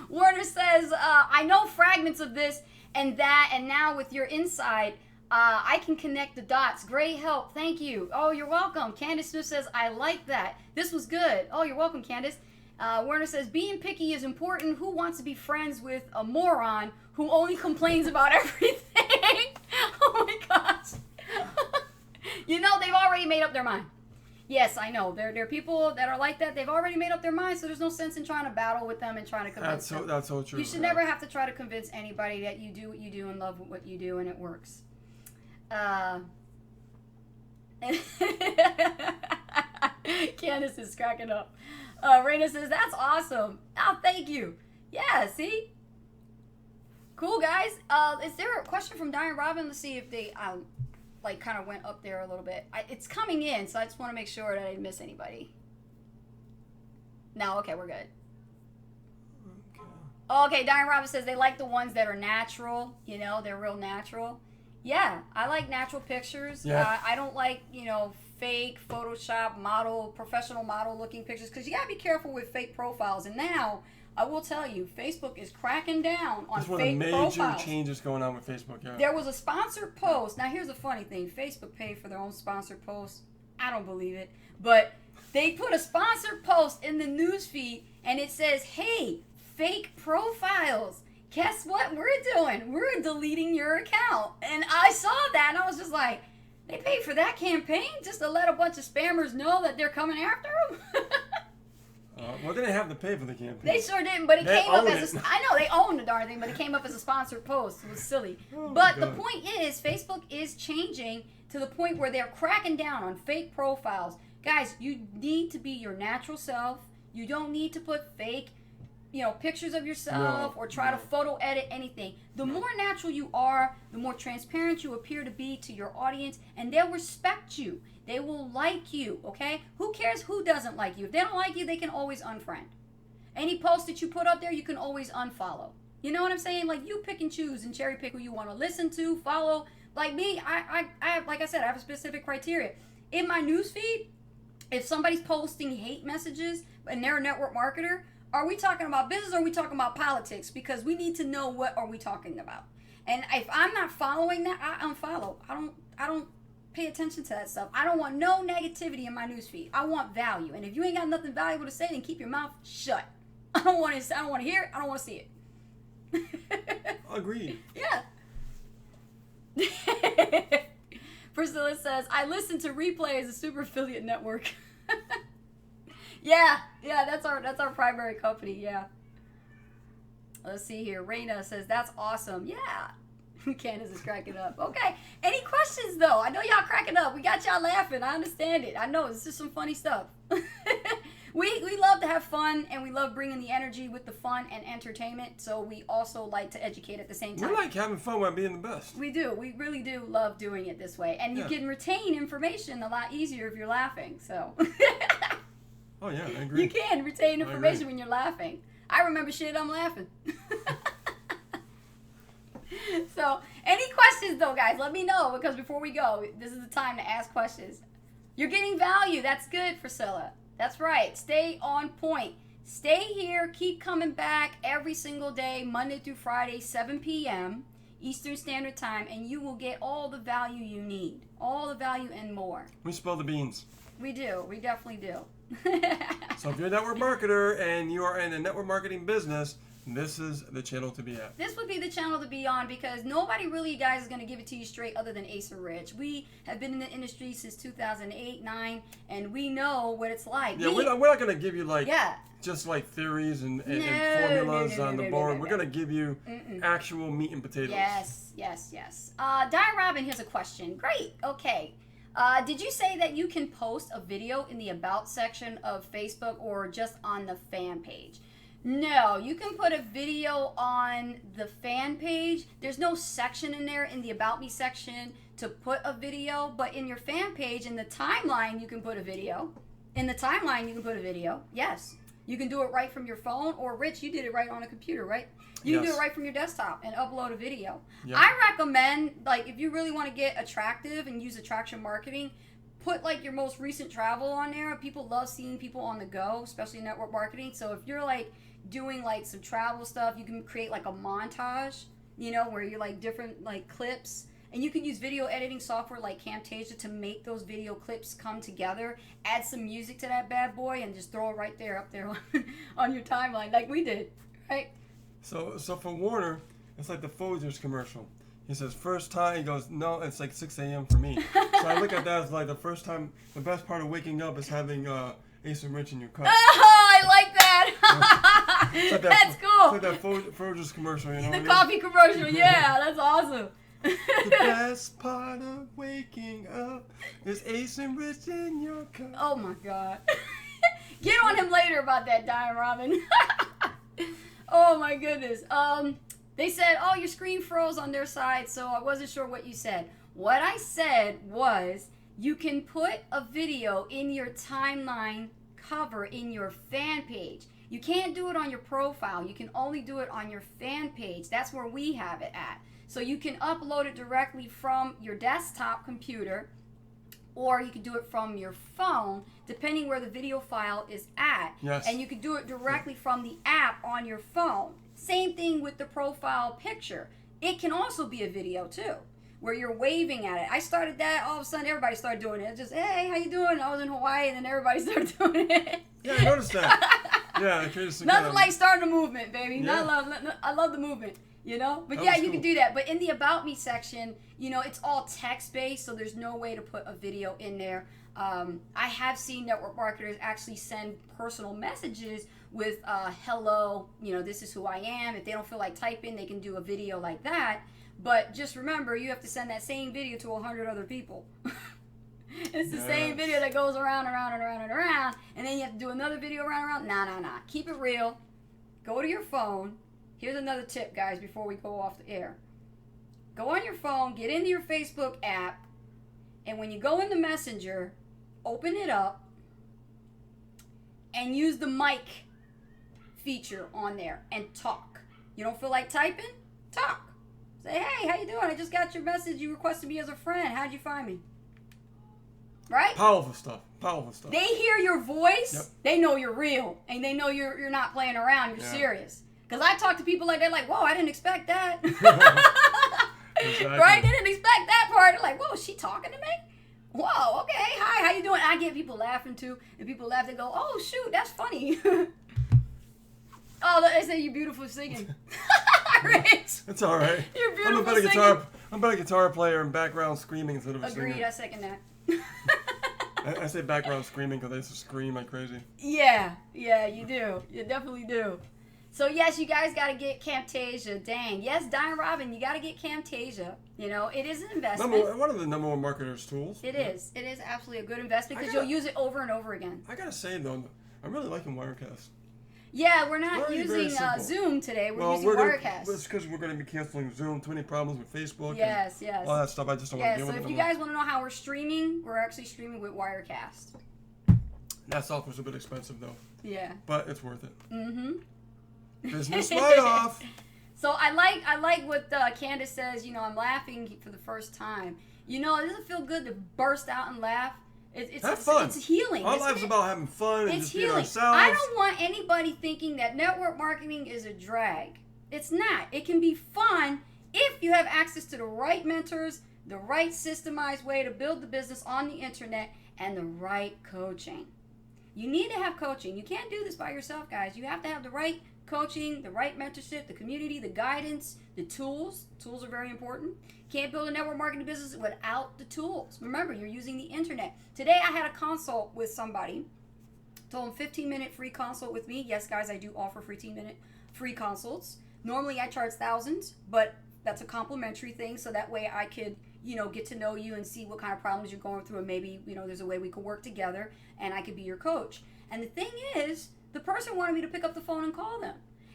Warner says, I know fragments of this and that, and now with your insight, I can connect the dots. Great help. Thank you. Oh, you're welcome. Candace Smith says, I like that. This was good. Oh, you're welcome, Candace. Warner says, being picky is important. Who wants to be friends with a moron who only complains about everything? Oh, my gosh. They've already made up their mind. Yes, I know. There are people that are like that. They've already made up their mind, so there's no sense in trying to battle with them and trying to convince them. That's so true. You should never have to try to convince anybody that you do what you do and love what you do, and it works. Candace is cracking up. Raina says, that's awesome. Oh, thank you. Yeah, see? Cool, guys. Is there a question from Diane Robin? Let's see if they... kind of went up there a little bit. It's coming in, so I just want to make sure that I didn't miss anybody. No, okay, we're good. Okay, Diane Robbins says they like the ones that are natural. You know, they're real natural. Yeah, I like natural pictures. Yeah. I don't like, fake Photoshop model, professional model looking pictures because you got to be careful with fake profiles. And now, I will tell you, Facebook is cracking down on That's one fake of the major profiles. changes going on with Facebook. Yeah. There was a sponsored post. Now, here's the funny thing. Facebook paid for their own sponsored post. I don't believe it. But they put a sponsored post in the news feed, and it says, hey, fake profiles. Guess what we're doing? We're deleting your account. And I saw that, and I was just like, they paid for that campaign just to let a bunch of spammers know that they're coming after them? Well, they didn't have to pay for the campaign. They sure didn't, but it They came up own as it. I know they own the darn thing, but it came up as a sponsored post. It was silly. Oh, but my the God. point is, Facebook is changing to the point where they're cracking down on fake profiles. Guys, you need to be your natural self. You don't need to put fake, pictures of yourself No, or try to no. photo edit anything. The more natural you are, the more transparent you appear to be to your audience, and they'll respect you. They will like you, okay? Who cares who doesn't like you? If they don't like you, they can always unfriend. Any post that you put up there, you can always unfollow. You know what I'm saying? Like, you pick and choose and cherry pick who you want to listen to, follow. Like me, I have, like I said, I have a specific criteria. In my newsfeed, if somebody's posting hate messages and they're a network marketer, are we talking about business or are we talking about politics? Because we need to know what are we talking about. And if I'm not following that, I unfollow. I don't pay attention to that stuff. I don't want no negativity in my newsfeed. I want value. And if you ain't got nothing valuable to say, then keep your mouth shut. I don't want to hear it. I don't want to see it. Agreed. Yeah. Priscilla says, I listen to Replay as a super affiliate network. yeah, that's our primary company, yeah. Let's see here. Raina says, that's awesome. Yeah. Candace is cracking up. Okay. Any questions, though? I know y'all cracking up. We got y'all laughing. I understand it. I know. It's just some funny stuff. We love to have fun, and we love bringing the energy with the fun and entertainment, so we also like to educate at the same time. We like having fun while being the best. We do. We really do love doing it this way. And you Yeah. can retain information a lot easier if you're laughing, so. Oh, yeah, I agree. You can retain I agree. information when you're laughing. I remember shit, I'm laughing. So, any questions though, guys? Let me know, because before we go, this is the time to ask questions. You're getting value. That's good, Priscilla. That's right. Stay on point. Stay here. Keep coming back every single day, Monday through Friday, 7 p.m. Eastern Standard Time, and you will get all the value you need. All the value and more. We spill the beans. We do. We definitely do. So if you're a network marketer and you are in a network marketing business, this is the channel to be at. This would be the channel to be on, because nobody really, guys, is going to give it to you straight other than Asa Rich. We have been in the industry since 2008, 9, and we know what it's like. Yeah, we're not going to give you Yeah. just like theories and No, formulas no, on the no, board. no, We're no. going to give you actual meat and potatoes. Yes. Diane Robin, here's a question. Great. Okay. Did you say that you can post a video in the About section of Facebook or just on the fan page? No, you can put a video on the fan page. There's no section in there in the About Me section to put a video, but in your fan page, in the timeline, you can put a video. In the timeline, you can put a video. Yes. You can do it right from your phone, or Rich, you did it right on a computer, right? You can do Yes. it right from your desktop and upload a video. Yep. I recommend, like, if you really want to get attractive and use attraction marketing, put like your most recent travel on there. People love seeing people on the go, especially in network marketing. So if you're like doing like some travel stuff, you can create like a montage, where you're like different like clips. And you can use video editing software like Camtasia to make those video clips come together. Add some music to that bad boy and just throw it right there up there on your timeline, like we did, right? So for Warner, it's like the Folgers commercial. He says, first time, he goes, no, it's like 6 a.m. for me. So I look at that as like the first time, the best part of waking up is having Ace and Rich in your cup. Oh, I like that. It's like That's It's cool. like that Folgers commercial, you know The what I mean? coffee commercial, yeah, that's awesome. The best part of waking up is Ace and Rich in your cup. Oh my God. Get on him later about that, Diane Robin. Oh my goodness. They said, oh, your screen froze on their side, so I wasn't sure what you said. What I said was, you can put a video in your timeline cover in your fan page. You can't do it on your profile. You can only do it on your fan page. That's where we have it at. So you can upload it directly from your desktop computer, or you can do it from your phone, depending where the video file is at. Yes. And you can do it directly from the app on your phone. Same thing with the profile picture. It can also be a video too, where you're waving at it. I started that, all of a sudden everybody started doing it. Just, hey, how you doing? I was in Hawaii, and then everybody started doing it. Yeah, I noticed that. Yeah, it created some Nothing like starting a movement, baby. Yeah. I love the movement, you know? But That yeah, was you cool. can do that. But in the About Me section, you know, it's all text-based, so there's no way to put a video in there. I have seen network marketers actually send personal messages with, hello, you know, this is who I am. If they don't feel like typing, they can do a video like that. But just remember, you have to send that same video to 100 other people. It's the same video that goes around, and then you have to do another video around. Nah. Keep it real. Go to your phone. Here's another tip, guys, before we go off the air. Go on your phone, get into your Facebook app, and when you go into Messenger, open it up, and use the mic feature on there and talk. You don't feel like typing? Talk. Say, hey, how you doing? I just got your message. You requested me as a friend. How'd you find me? Right? Powerful stuff. They hear your voice. Yep. They know you're real, and they know you're not playing around. You're Yeah. serious. Because I talk to people like, they're like, whoa, I didn't expect that. Exactly. Right? They didn't expect that part. They're like, whoa, is she talking to me? Whoa, okay, hi, how you doing? I get people laughing too, and people laugh. They go, oh shoot, that's funny. Oh, they say you're beautiful singing. Rich. It's all right. You're beautiful I'm a better singing. guitar player and background screaming instead of a Agreed, singer. I second that. I say background screaming because I used to scream like crazy. Yeah, you do. You definitely do. So yes, you guys got to get Camtasia. Dang. Yes, Diane Robin, you got to get Camtasia. You know, it is an investment. One of the number one marketers' tools. It is. It is absolutely a good investment because I gotta- you'll use it over and over again. I gotta say though, I'm really liking Wirecast. Yeah, we're not Very, very using simple. Zoom today. We're using Well, Wirecast. it's because we're gonna be canceling Zoom. Too many problems with Facebook. Yes. And all that stuff. I just don't want Yeah, to deal so with it if you anymore. guys want to know how we're streaming, we're actually streaming with Wirecast. That software's a bit expensive though, Yeah. but it's worth it. Mm-hmm. Business write-off. So I like what Candace says. You know, I'm laughing for the first time. You know, it doesn't feel good to burst out and laugh. Have fun. It's healing. Our isn't life's it? about having fun and It's just being healing. ourselves. I don't want anybody thinking that network marketing is a drag. It's not. It can be fun if you have access to the right mentors, the right systemized way to build the business on the internet, and the right coaching. You need to have coaching. You can't do this by yourself, guys. You have to have the right coaching, the right mentorship, the community, the guidance, the tools. Tools are very important. Can't build a network marketing business without the tools. Remember, you're using the internet. Today I had a consult with somebody. Told them 15-minute free consult with me. Yes, guys, I do offer 15-minute free consults. Normally I charge thousands, but that's a complimentary thing, so that way I could, you know, get to know you and see what kind of problems you're going through, and maybe, you know, there's a way we could work together and I could be your coach. And the thing is, the person wanted me to pick up the phone and call them.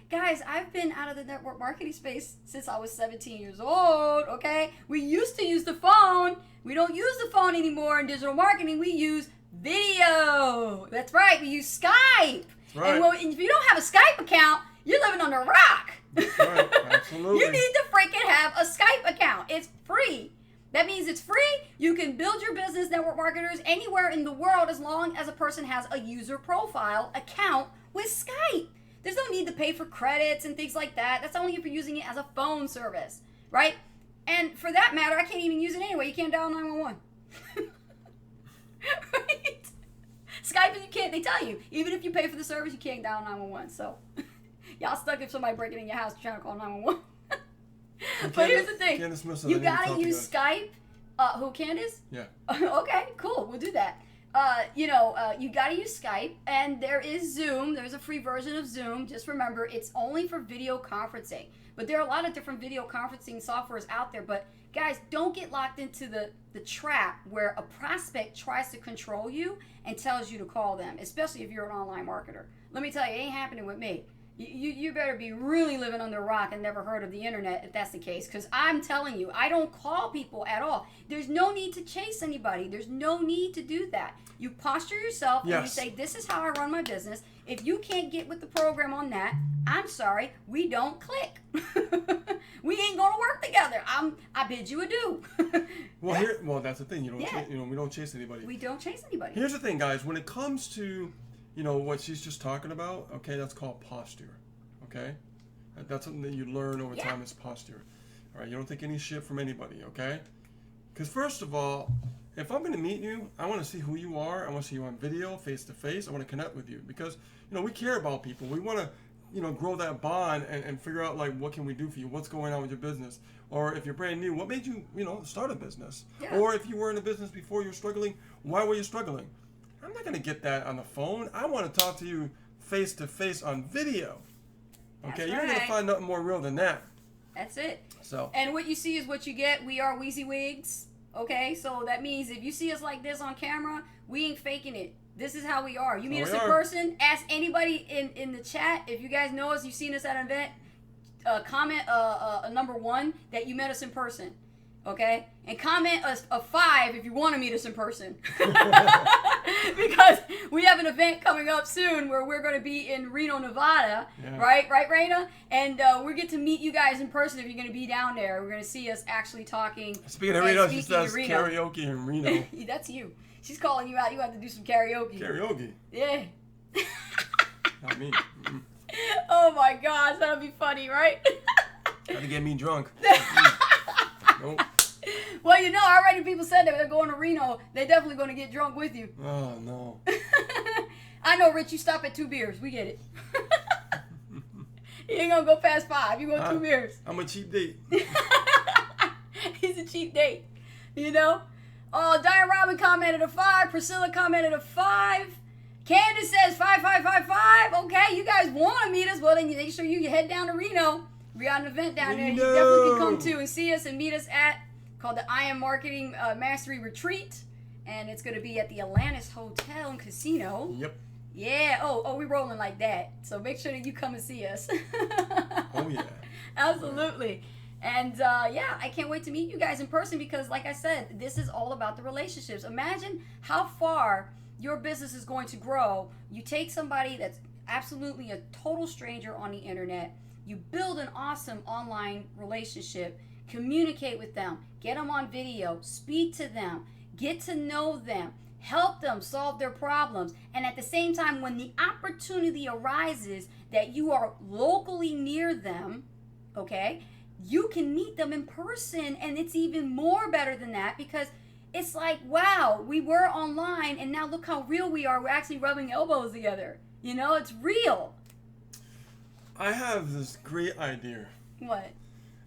Guys, I've been out of the network marketing space since I was 17 years old, okay? We used to use the phone. We don't use the phone anymore in digital marketing. We use video. That's right. We use Skype. That's right. And if you don't have a Skype account, you're living on a rock. That's right. Absolutely. You need to freaking have a Skype account. It's free. That means it's free. You can build your business, network marketers, anywhere in the world as long as a person has a user profile account with Skype. There's no need to pay for credits and things like that. That's only if you're using it as a phone service, right? And for that matter, I can't even use it anyway. You can't dial 911. Right? Skype, you can't. They tell you, even if you pay for the service, you can't dial 911. So y'all stuck if somebody breaking in your house trying to call 911. But here's the thing. Candace Smith said You I need to gotta talk to use you guys. Skype. Who, Candace? Yeah. Okay, cool. We'll do that. You gotta use Skype, and there is Zoom. There's a free version of Zoom. Just remember, it's only for video conferencing. But there are a lot of different video conferencing softwares out there. But guys, don't get locked into the trap where a prospect tries to control you and tells you to call them, especially if you're an online marketer. Let me tell you, it ain't happening with me. You better be really living under a rock and never heard of the internet if that's the case. Because I'm telling you, I don't call people at all. There's no need to chase anybody. There's no need to do that. You posture yourself and you say, this is how I run my business. If you can't get with the program on that, I'm sorry, we don't click. We ain't gonna work together. I bid you adieu. Well, that's the thing. We don't chase anybody. We don't chase anybody. Here's the thing, guys. When it comes to what she's just talking about, okay, that's called posture, okay? That's something that you learn over time is posture, all right? You don't take any shit from anybody, okay? Because first of all, if I'm going to meet you, I want to see who you are. I want to see you on video, face-to-face. I want to connect with you because, we care about people. We want to, grow that bond and figure out, like, what can we do for you? What's going on with your business? Or if you're brand new, what made you, start a business? Yeah. Or if you were in a business before you were struggling, why were you struggling? I'm not going to get that on the phone. I want to talk to you face to face on video. Okay, you're going to find nothing more real than that. That's it. So. And what you see is what you get. We are WeezyWigs. Okay, so that means if you see us like this on camera, we ain't faking it. This is how we are. You meet us in person. Ask anybody in the chat if you guys know us. You've seen us at an event. Comment number 1 that you met us in person. Okay, and comment a 5 if you want to meet us in person. Because we have an event coming up soon where we're going to be in Reno, Nevada. Yeah. Right, Raina? And we get to meet you guys in person if you're going to be down there. We're going to see us actually talking. Speaking of Reno, she says karaoke in Reno. That's you. She's calling you out. You have to do some karaoke. Karaoke? Yeah. Not me. Mm-hmm. Oh my gosh, that'll be funny, right? Trying to get me drunk. Nope. Well, already people said that they're going to Reno. They're definitely going to get drunk with you. Oh, no. I know, Rich, you stop at 2 beers. We get it. You ain't going to go past 5. You want 2 beers. I'm a cheap date. He's a cheap date. Oh, Diane Robin commented a 5. Priscilla commented a 5. Candace says 5, 5, 5, 5. Okay, you guys want to meet us. Well, then you make sure you head down to Reno. We got an event down there. You definitely can come to and see us and meet us at called the I Am Marketing Mastery Retreat, and it's going to be at the Atlantis Hotel and Casino. Yep. Yeah. Oh, we rolling like that. So make sure that you come and see us. Oh yeah. Absolutely. And I can't wait to meet you guys in person because, like I said, this is all about the relationships. Imagine how far your business is going to grow. You take somebody that's absolutely a total stranger on the internet. You build an awesome online relationship. Communicate with them, get them on video, speak to them, get to know them, help them solve their problems. And at the same time, when the opportunity arises that you are locally near them, okay, you can meet them in person. And it's even more better than that because it's like, wow, we were online and now look how real we are. We're actually rubbing elbows together. It's real. I have this great idea. What?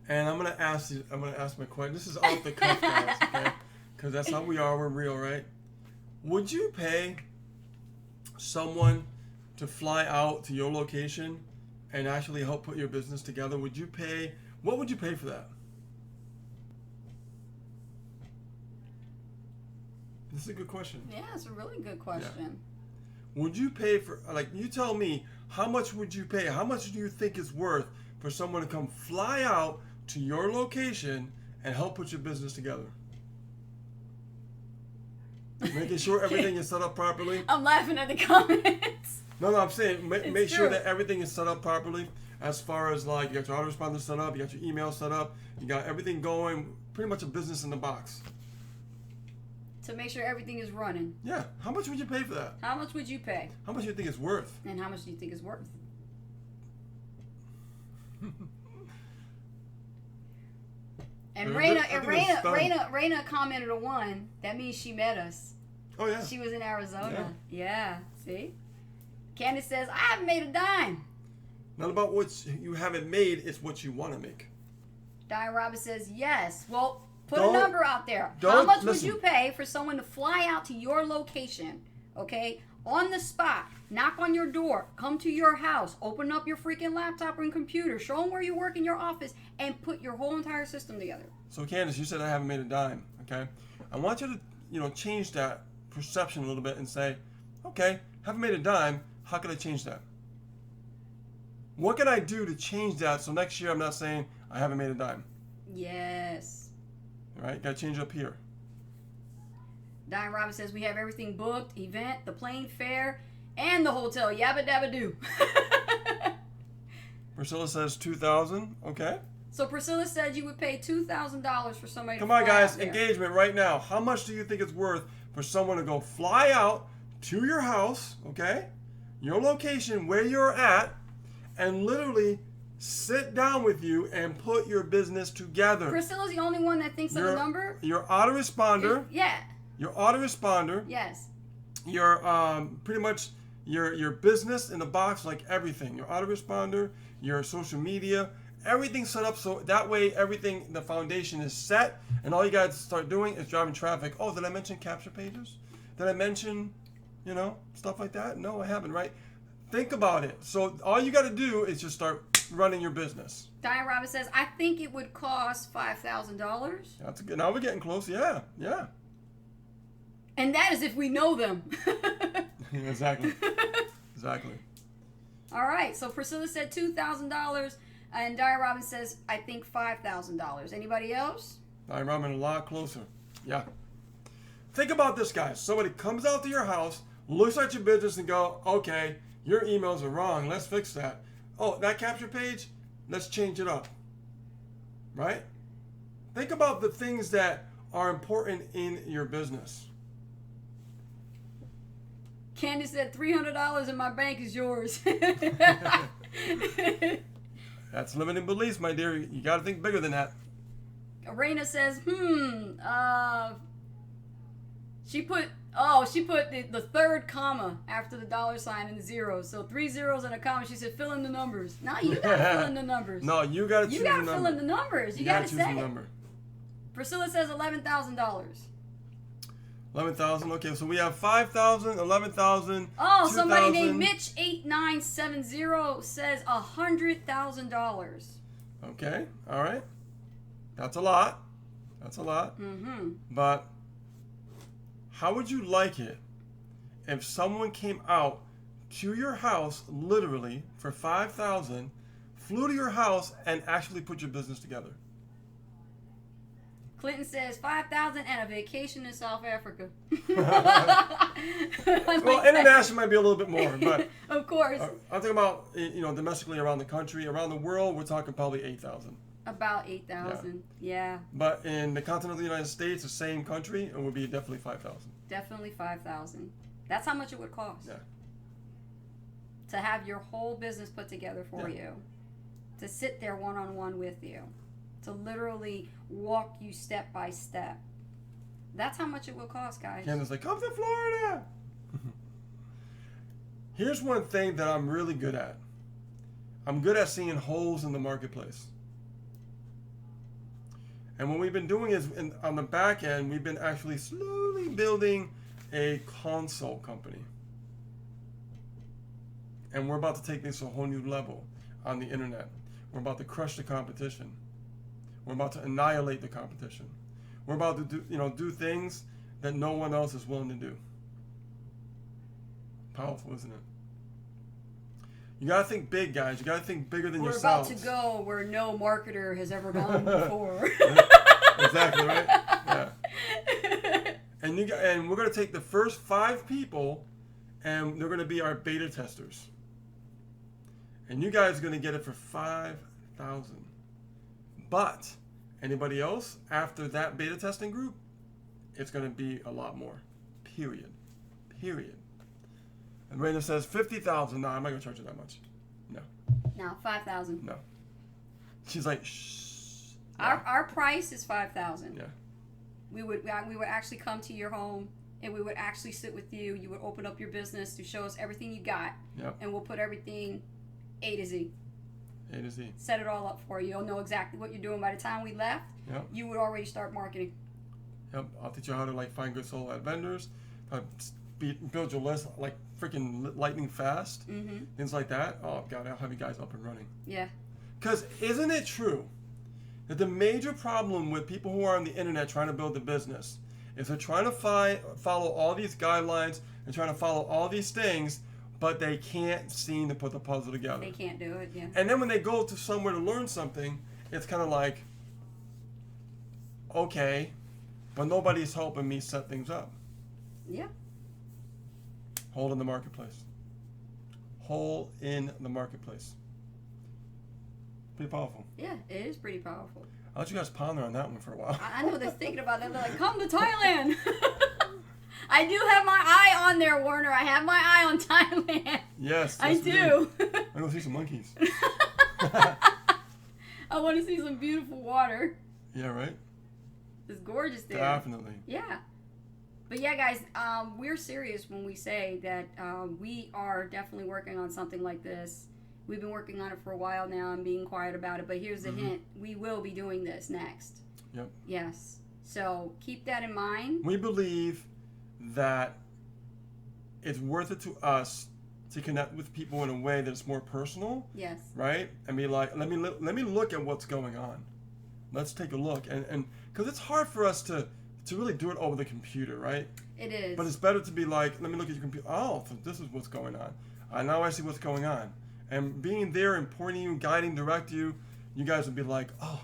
And I'm gonna ask my question. This is off the cuff, guys, okay? Because that's how we are. We're real, right? Would you pay someone to fly out to your location and actually help put your business together? What would you pay for that? This is a good question. Yeah, it's a really good question. Yeah. Would you pay for, you tell me, how much would you pay? How much do you think it's worth for someone to come fly out to your location and help put your business together? Making sure everything is set up properly. I'm laughing at the comments. No, I'm saying make sure that everything is set up properly as far as you got your autoresponder set up, you got your email set up, you got everything going, pretty much a business in the box. To make sure everything is running. Yeah. How much would you pay for that? How much would you pay? How much do you think it's worth? And how much do you think it's worth? And Raina commented a 1. That means she met us. Oh yeah. She was in Arizona. Yeah. See? Candace says, I haven't made a dime. Not about what you haven't made, it's what you want to make. Diane Robbins says, yes. Well, put a number out there. How much would you pay for someone to fly out to your location, okay, on the spot, knock on your door, come to your house, open up your freaking laptop and computer, show them where you work in your office, and put your whole entire system together? So, Candace, you said I haven't made a dime, okay? I want you to, change that perception a little bit and say, okay, haven't made a dime, how can I change that? What can I do to change that so next year I'm not saying I haven't made a dime? Yes. All right, got to change up here. Diane Robbins says we have everything booked, event, the plane fare, and the hotel. Yabba dabba doo. Priscilla says 2,000. Okay. So Priscilla said you would pay $2,000 for somebody Come to on, fly guys. out there. Engagement right now. How much do you think it's worth for someone to go fly out to your house, okay, your location, where you're at, and literally sit down with you and put your business together? Priscilla's the only one that thinks of a number? Your autoresponder. Yeah. Your autoresponder. Yes. Your pretty much your business in the box, like everything. Your autoresponder, your social media, everything set up so that way everything, the foundation is set, and all you guys start doing is driving traffic. Oh, did I mention capture pages? Did I mention, stuff like that? No, I haven't, right? Think about it. So all you got to do is just start running your business. Diane Robbins says, I think it would cost $5,000. That's good. Now we're getting close. Yeah. And that is if we know them. Exactly. All right. So Priscilla said $2,000, and Diane Robbins says, I think $5,000. Anybody else? I'm a lot closer. Yeah. Think about this, guys. Somebody comes out to your house, looks at your business, and go, okay, your emails are wrong. Let's fix that. Oh, that capture page, let's change it up. Right? Think about the things that are important in your business. Candy said $300 in my bank is yours. That's limiting beliefs, my dear. You got to think bigger than that. Arena says, she put the third comma after the dollar sign and the zeros. So 3 zeros and a comma. She said, fill in the numbers. No, you got to fill in the numbers. No, you got to choose the number. You got to fill in the numbers. You got to choose say the it. number. Priscilla says $11,000. 11,000. Okay, so we have 5,000, 11,000. Oh, 2,000. somebody named Mitch8970 says $100,000. Okay, all right. That's a lot. Mm-hmm. But how would you like it if someone came out to your house literally for 5,000, flew to your house, and actually put your business together? Clinton says 5,000 and a vacation in South Africa. Well, international might be a little bit more, but of course. I'm talking about domestically around the country, around the world. We're talking probably 8,000. About 8,000. Yeah. But in the continental United States, the same country, it would be definitely 5,000. Definitely 5,000. That's how much it would cost. Yeah. To have your whole business put together for you. To sit there one-on-one with you. To literally walk you step by step. That's how much it will cost, guys. Candace's like, come to Florida. Here's one thing that I'm really good at. I'm good at seeing holes in the marketplace. And what we've been doing is, on the back end, we've been actually slowly building a consult company. And we're about to take this to a whole new level on the internet. We're about to crush the competition. We're about to annihilate the competition. We're about to do things that no one else is willing to do. Powerful, isn't it? You gotta think big, guys. You gotta think bigger than yourselves. We're about to go where no marketer has ever gone before. Exactly right. Yeah. And we're gonna take the first 5 people, and they're gonna be our beta testers. And you guys are gonna get it for 5,000. But anybody else after that beta testing group, it's going to be a lot more. Period. And Raina says 50,000. No, I'm not going to charge you that much. No. 5,000. No. She's like, shh. Our price is 5,000. Yeah. We would actually come to your home and we would actually sit with you. You would open up your business to show us everything you got. Yep. And we'll put everything A to Z. A to Z. Set it all up for you. You'll know exactly what you're doing. By the time we left, you would already start marketing. Yep. I'll teach you how to find good sold ad vendors, build your list like freaking lightning fast, things like that. Oh God, I'll have you guys up and running. Yeah. Because isn't it true that the major problem with people who are on the internet trying to build a business is they're trying to follow all these guidelines and trying to follow all these things, but they can't seem to put the puzzle together. They can't do it, yeah. And then when they go to somewhere to learn something, it's kind of like, okay, but nobody's helping me set things up. Yeah. Hole in the marketplace. Hole in the marketplace. Pretty powerful. Yeah, it is pretty powerful. I'll let you guys ponder on that one for a while. I know they're thinking about that. They're like, come to Thailand. I do have my eye on there, Warner. I have my eye on Thailand. Yes. I do. I go see some monkeys. I want to see some beautiful water. Yeah, right? It's gorgeous there. Definitely. Yeah. But yeah, guys, we're serious when we say that we are definitely working on something like this. We've been working on it for a while now and being quiet about it, but here's the hint. We will be doing this next. Yep. Yes. So keep that in mind. We believe that it's worth it to us to connect with people in a way that's more personal. Yes. Right? And be like, let me look at what's going on. Let's take a look. And because it's hard for us to really do it over the computer, right? It is. But it's better to be like, let me look at your computer. Oh, so this is what's going on. Now I see what's going on. And being there and pointing you, guiding, direct you, you guys would be like, oh,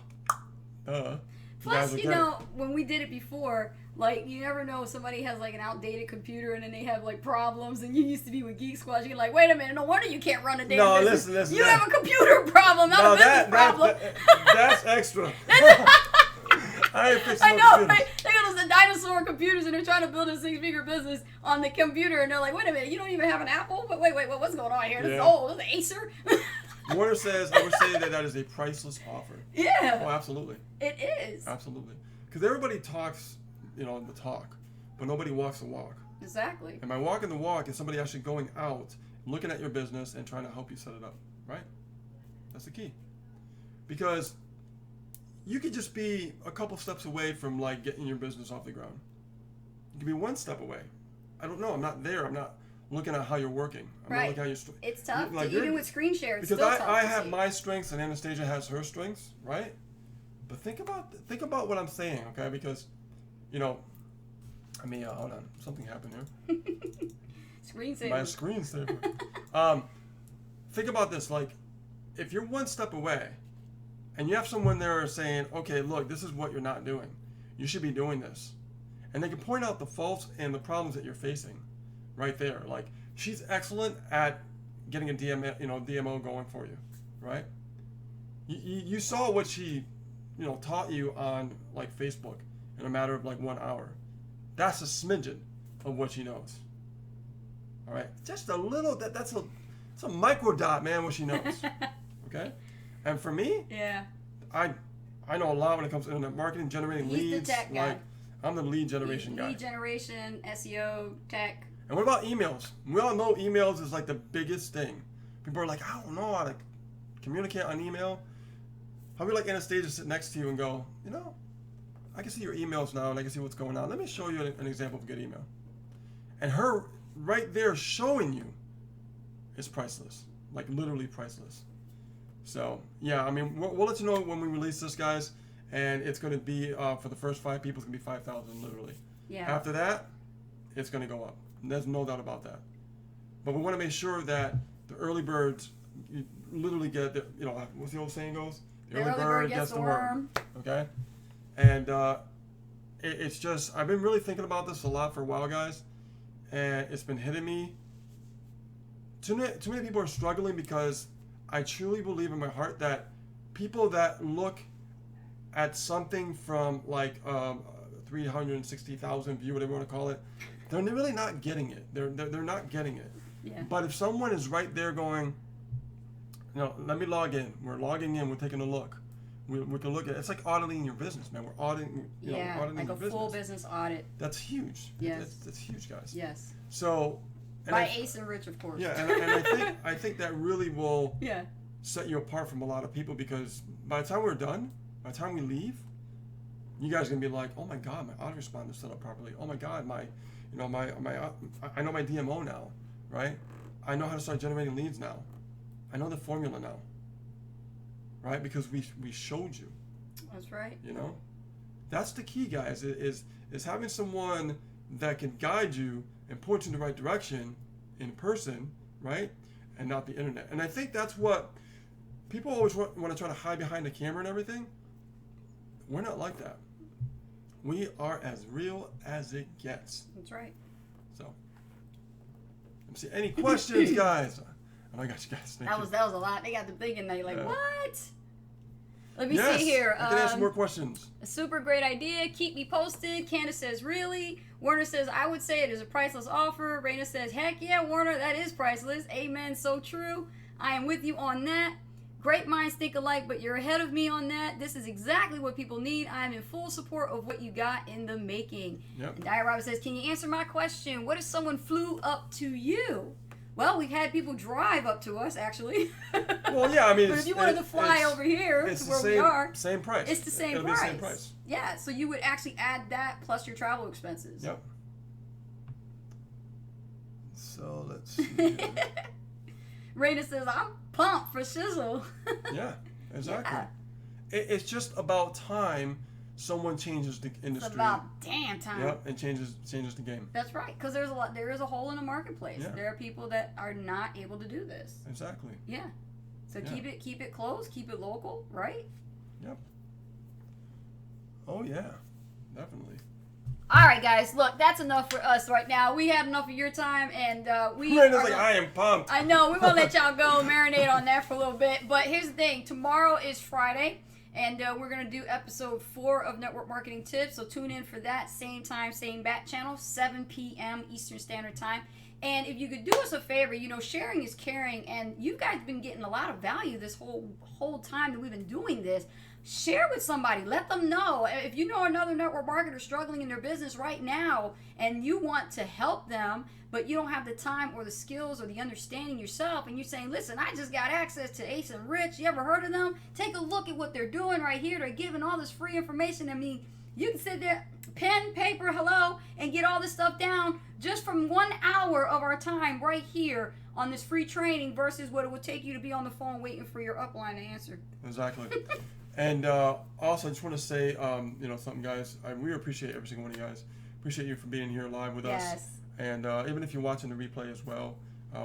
duh. Plus, you know, when we did it before, like, you never know if somebody has, like, an outdated computer and then they have, like, problems, and you used to be with Geek Squad, you're like, wait a minute, no wonder you can't run a damn business. Listen. You have a computer problem, not a business problem. That's extra. I know, right? They got those dinosaur computers and they're trying to build a six-figure business on the computer, and they're like, wait a minute, you don't even have an Apple? But wait, what's going on here? This is old. This is Acer. Warner says, I would say that is a priceless offer. Yeah. Oh, absolutely. It is. Absolutely. Because everybody talks, the talk, but nobody walks the walk. Exactly. And by walking the walk is somebody actually going out, looking at your business, and trying to help you set it up, right? That's the key. Because you could just be a couple steps away from, like, getting your business off the ground. You could be one step away. I don't know. I'm not there. I'm not looking at how you're working. I'm not looking at your it's tough, even with screen share. It's because still tough I have my strengths and Anastasia has her strengths, right? But think about what I'm saying, okay? Because, hold on, something happened here. Screensaver. My screensaver. Think about this, like, if you're one step away, and you have someone there saying, okay, look, this is what you're not doing. You should be doing this. And they can point out the faults and the problems that you're facing right there. Like, she's excellent at getting a DMO going for you, right? You saw what she, taught you on, like, Facebook in a matter of, like, 1 hour. That's a smidgen of what she knows. All right? Just a little, that's a micro dot, man, what she knows. Okay? And for me, I know a lot when it comes to internet marketing, generating leads. He's the tech guy. Like, I'm the lead generation guy. Lead generation, SEO, tech. And what about emails? We all know emails is like the biggest thing. People are like, I don't know how to communicate on email. How would you like Anastasia sit next to you and go, I can see your emails now and I can see what's going on. Let me show you an example of a good email. And her right there showing you is priceless. Like, literally priceless. So, yeah, I mean, we'll let you know when we release this, guys. And it's going to be, for the first 5 people, it's going to be 5,000, literally. Yeah. After that, it's going to go up. There's no doubt about that. But we want to make sure that the early birds you literally get, what's the old saying goes? The early bird gets the worm. Okay? And it's just, I've been really thinking about this a lot for a while, guys. And it's been hitting me. Too many people are struggling because I truly believe in my heart that people that look at something from like 360,000 view, whatever you want to call it, they're really not getting it. They're not getting it. Yeah. But if someone is right there going, let me log in. We're logging in. We're taking a look. We can look at it. It's like auditing your business, man. We're auditing. Auditing like your a full business audit. That's huge. Yes. That's huge, guys. Yes. So. By Ace and Rich, of course. Yeah, and I think that really will yeah. set you apart from a lot of people, because by the time we're done, by the time we leave, you guys are gonna be like, oh my God, my autoresponder is set up properly. Oh my God, I know my DMO now, right? I know how to start generating leads now. I know the formula now, right? Because we showed you. That's right. That's the key, guys. Is having someone that can guide you and point you in the right direction in person, right? And not the internet. And I think that's what people always want to try to hide behind the camera and everything. We're not like that. We are as real as it gets. That's right. So, let me see. Any questions, guys? Oh, I got you guys. Thank That you. was a lot. They got to thinking. They like, Yeah. what? Let me Yes, see here. I can answer more questions. A super great idea. Keep me posted. Candace says, really? Warner says, I would say it is a priceless offer. Raina says, heck yeah, Warner, that is priceless. Amen. So true. I am with you on that. Great minds think alike, but you're ahead of me on that. This is exactly what people need. I am in full support of what you got in the making. Yep. And Diane Roberts says, can you answer my question? What if someone flew up to you? Well, we've had people drive up to us, actually. Well, yeah, I mean, but if you wanted to fly over here to where we are, same price. it's the same It'll price. Be the same price. Yeah, so you would actually add that plus your travel expenses. Yep. So let's see. Raina says, I'm pumped for Shizzle. Yeah, exactly. Yeah. It's just about time someone changes the industry. It's about damn time. Yep, and changes the game. That's right, because there is a hole in the marketplace. Yeah. There are people that are not able to do this. Exactly. Yeah. So Yeah. keep it close, keep it local, right? Yep. Oh yeah, definitely. All right, guys. Look, that's enough for us right now. We had enough of your time, and we. Miranda's are like, I am pumped. I know. We're gonna let y'all go marinate on that for a little bit. But here's the thing: tomorrow is Friday, and we're gonna do episode 4 of Network Marketing Tips. So tune in for that. Same time, same bat channel, 7 p.m. Eastern Standard Time. And if you could do us a favor, sharing is caring, and you guys have been getting a lot of value this whole time that we've been doing this. Share with somebody. Let them know. If you know another network marketer struggling in their business right now and you want to help them, but you don't have the time or the skills or the understanding yourself, and you're saying, listen, I just got access to Ace and Rich. You ever heard of them? Take a look at what they're doing right here. They're giving all this free information. I mean, you can sit there, pen, paper, hello, and get all this stuff down just from 1 hour of our time right here on this free training versus what it would take you to be on the phone waiting for your upline to answer. Exactly. And also, I just want to say, something, guys. We appreciate every single one of you guys. Appreciate you for being here live with us. Yes. And even if you're watching the replay as well,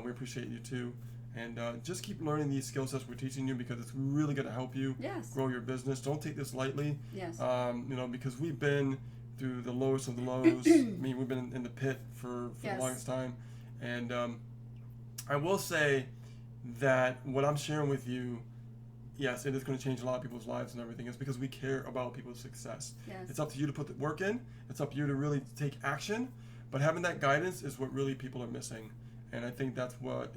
we appreciate you too. And just keep learning these skill sets we're teaching you because it's really going to help you grow your business. Don't take this lightly. Yes. Because we've been through the lowest of the lows. I mean, we've been in the pit for the longest time. And I will say that what I'm sharing with you, yes, it is going to change a lot of people's lives and everything. It's because we care about people's success. Yes. It's up to you to put the work in. It's up to you to really take action. But having that guidance is what really people are missing. And I think that's what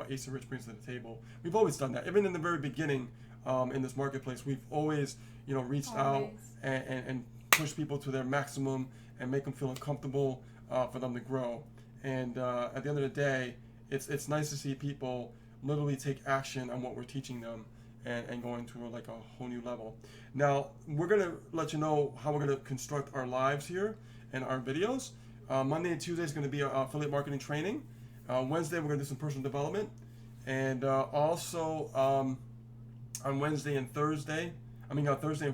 Ace and Rich brings to the table. We've always done that. Even in the very beginning in this marketplace, we've always, reached out and pushed people to their maximum and make them feel uncomfortable for them to grow. And at the end of the day, it's nice to see people literally take action on what we're teaching them and going to a whole new level. Now, we're going to let you know how we're going to construct our lives here and our videos. Monday and Tuesday is going to be our affiliate marketing training. Wednesday, we're going to do some personal development. And also on Thursday and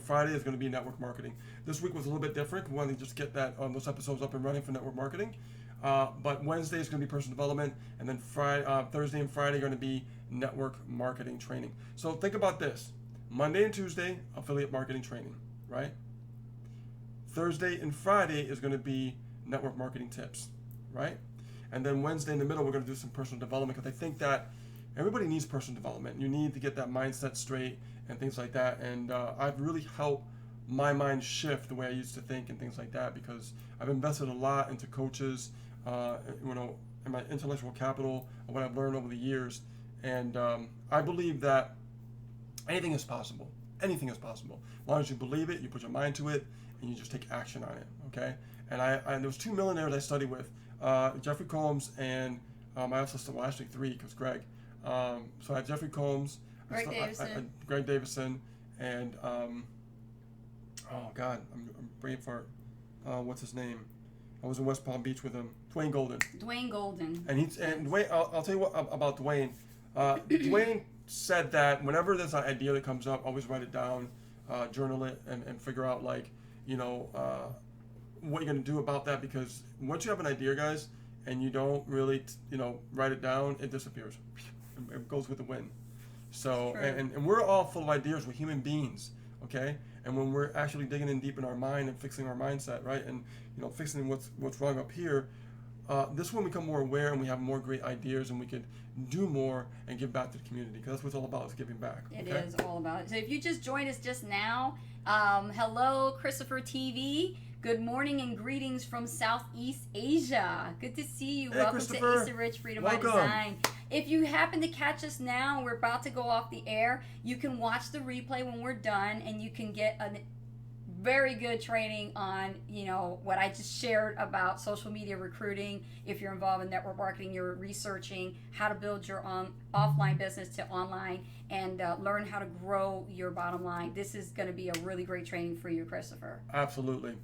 Friday is going to be network marketing. This week was a little bit different. We wanted to just get those episodes up and running for network marketing. But Wednesday is going to be personal development, and then Thursday and Friday are going to be network marketing training. So think about this. Monday and Tuesday, affiliate marketing training, right? Thursday and Friday is going to be network marketing tips, right? And then Wednesday in the middle, we're going to do some personal development because I think that everybody needs personal development. You need to get that mindset straight and things like that. And I've really helped my mind shift the way I used to think and things like that because I've invested a lot into coaches, in my intellectual capital, of what I've learned over the years. And I believe that anything is possible. Anything is possible. As long as you believe it, you put your mind to it, and you just take action on it, okay? And there was 2 millionaires I studied with, Jeffrey Combs and I also studied, actually 3 because Greg. So I had Jeffrey Combs, Greg Davison, and oh God, I'm brain fart. What's his name? I was in West Palm Beach with him. Dwayne Golden. And Dwayne, I'll tell you what about Dwayne. Dwayne said that whenever there's an idea that comes up, always write it down, journal it, and figure out what you're gonna do about that. Because once you have an idea, guys, and you don't really, write it down, it disappears. It goes with the wind. So, True. and we're all full of ideas. We're human beings, okay? And when we're actually digging in deep in our mind and fixing our mindset, right, and fixing what's wrong up here, this is when we become more aware and we have more great ideas and we could do more and give back to the community, because that's what it's all about, is giving back. It okay? is all about it. So if you just joined us just now, hello, Christopher TV. Good morning and greetings from Southeast Asia. Good to see you. Hey, Welcome Christopher. to Issa Rich Freedom by Welcome. Design. If you happen to catch us now, we're about to go off the air. You can watch the replay when we're done, and you can get a very good training on what I just shared about social media recruiting. If you're involved in network marketing, you're researching how to build your offline business to online and learn how to grow your bottom line. This is going to be a really great training for you, Christopher. Absolutely.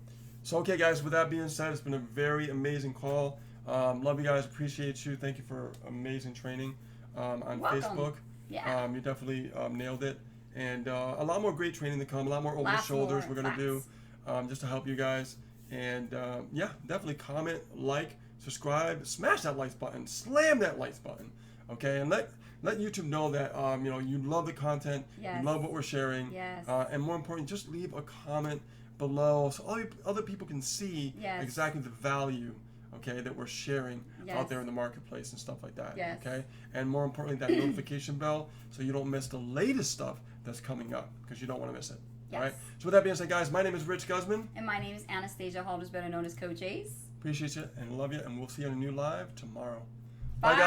So, okay, guys, with that being said, it's been a very amazing call. Love you guys. Appreciate you. Thank you for amazing training on Welcome. Facebook. Yeah. You definitely nailed it. And a lot more great training to come, a lot more over the Lots shoulders more. we're going to do Facts. just to help you guys. And yeah, definitely comment, like, subscribe, smash that likes button, slam that likes button, okay? And let YouTube know that you love the content, Yes. you love what we're sharing, Yes. and more important, just leave a comment below so other people can see Yes. exactly the value, okay, that we're sharing Yes. out there in the marketplace and stuff like that. Yes. Okay, and more importantly, that notification bell so you don't miss the latest stuff that's coming up, because you don't want to miss it. Yes. All right. So with that being said, guys, my name is Rich Guzman. And my name is Anastasia Halders, better known as Coach Ace. Appreciate you and love you, and we'll see you on a new live tomorrow. Bye. Bye, guys.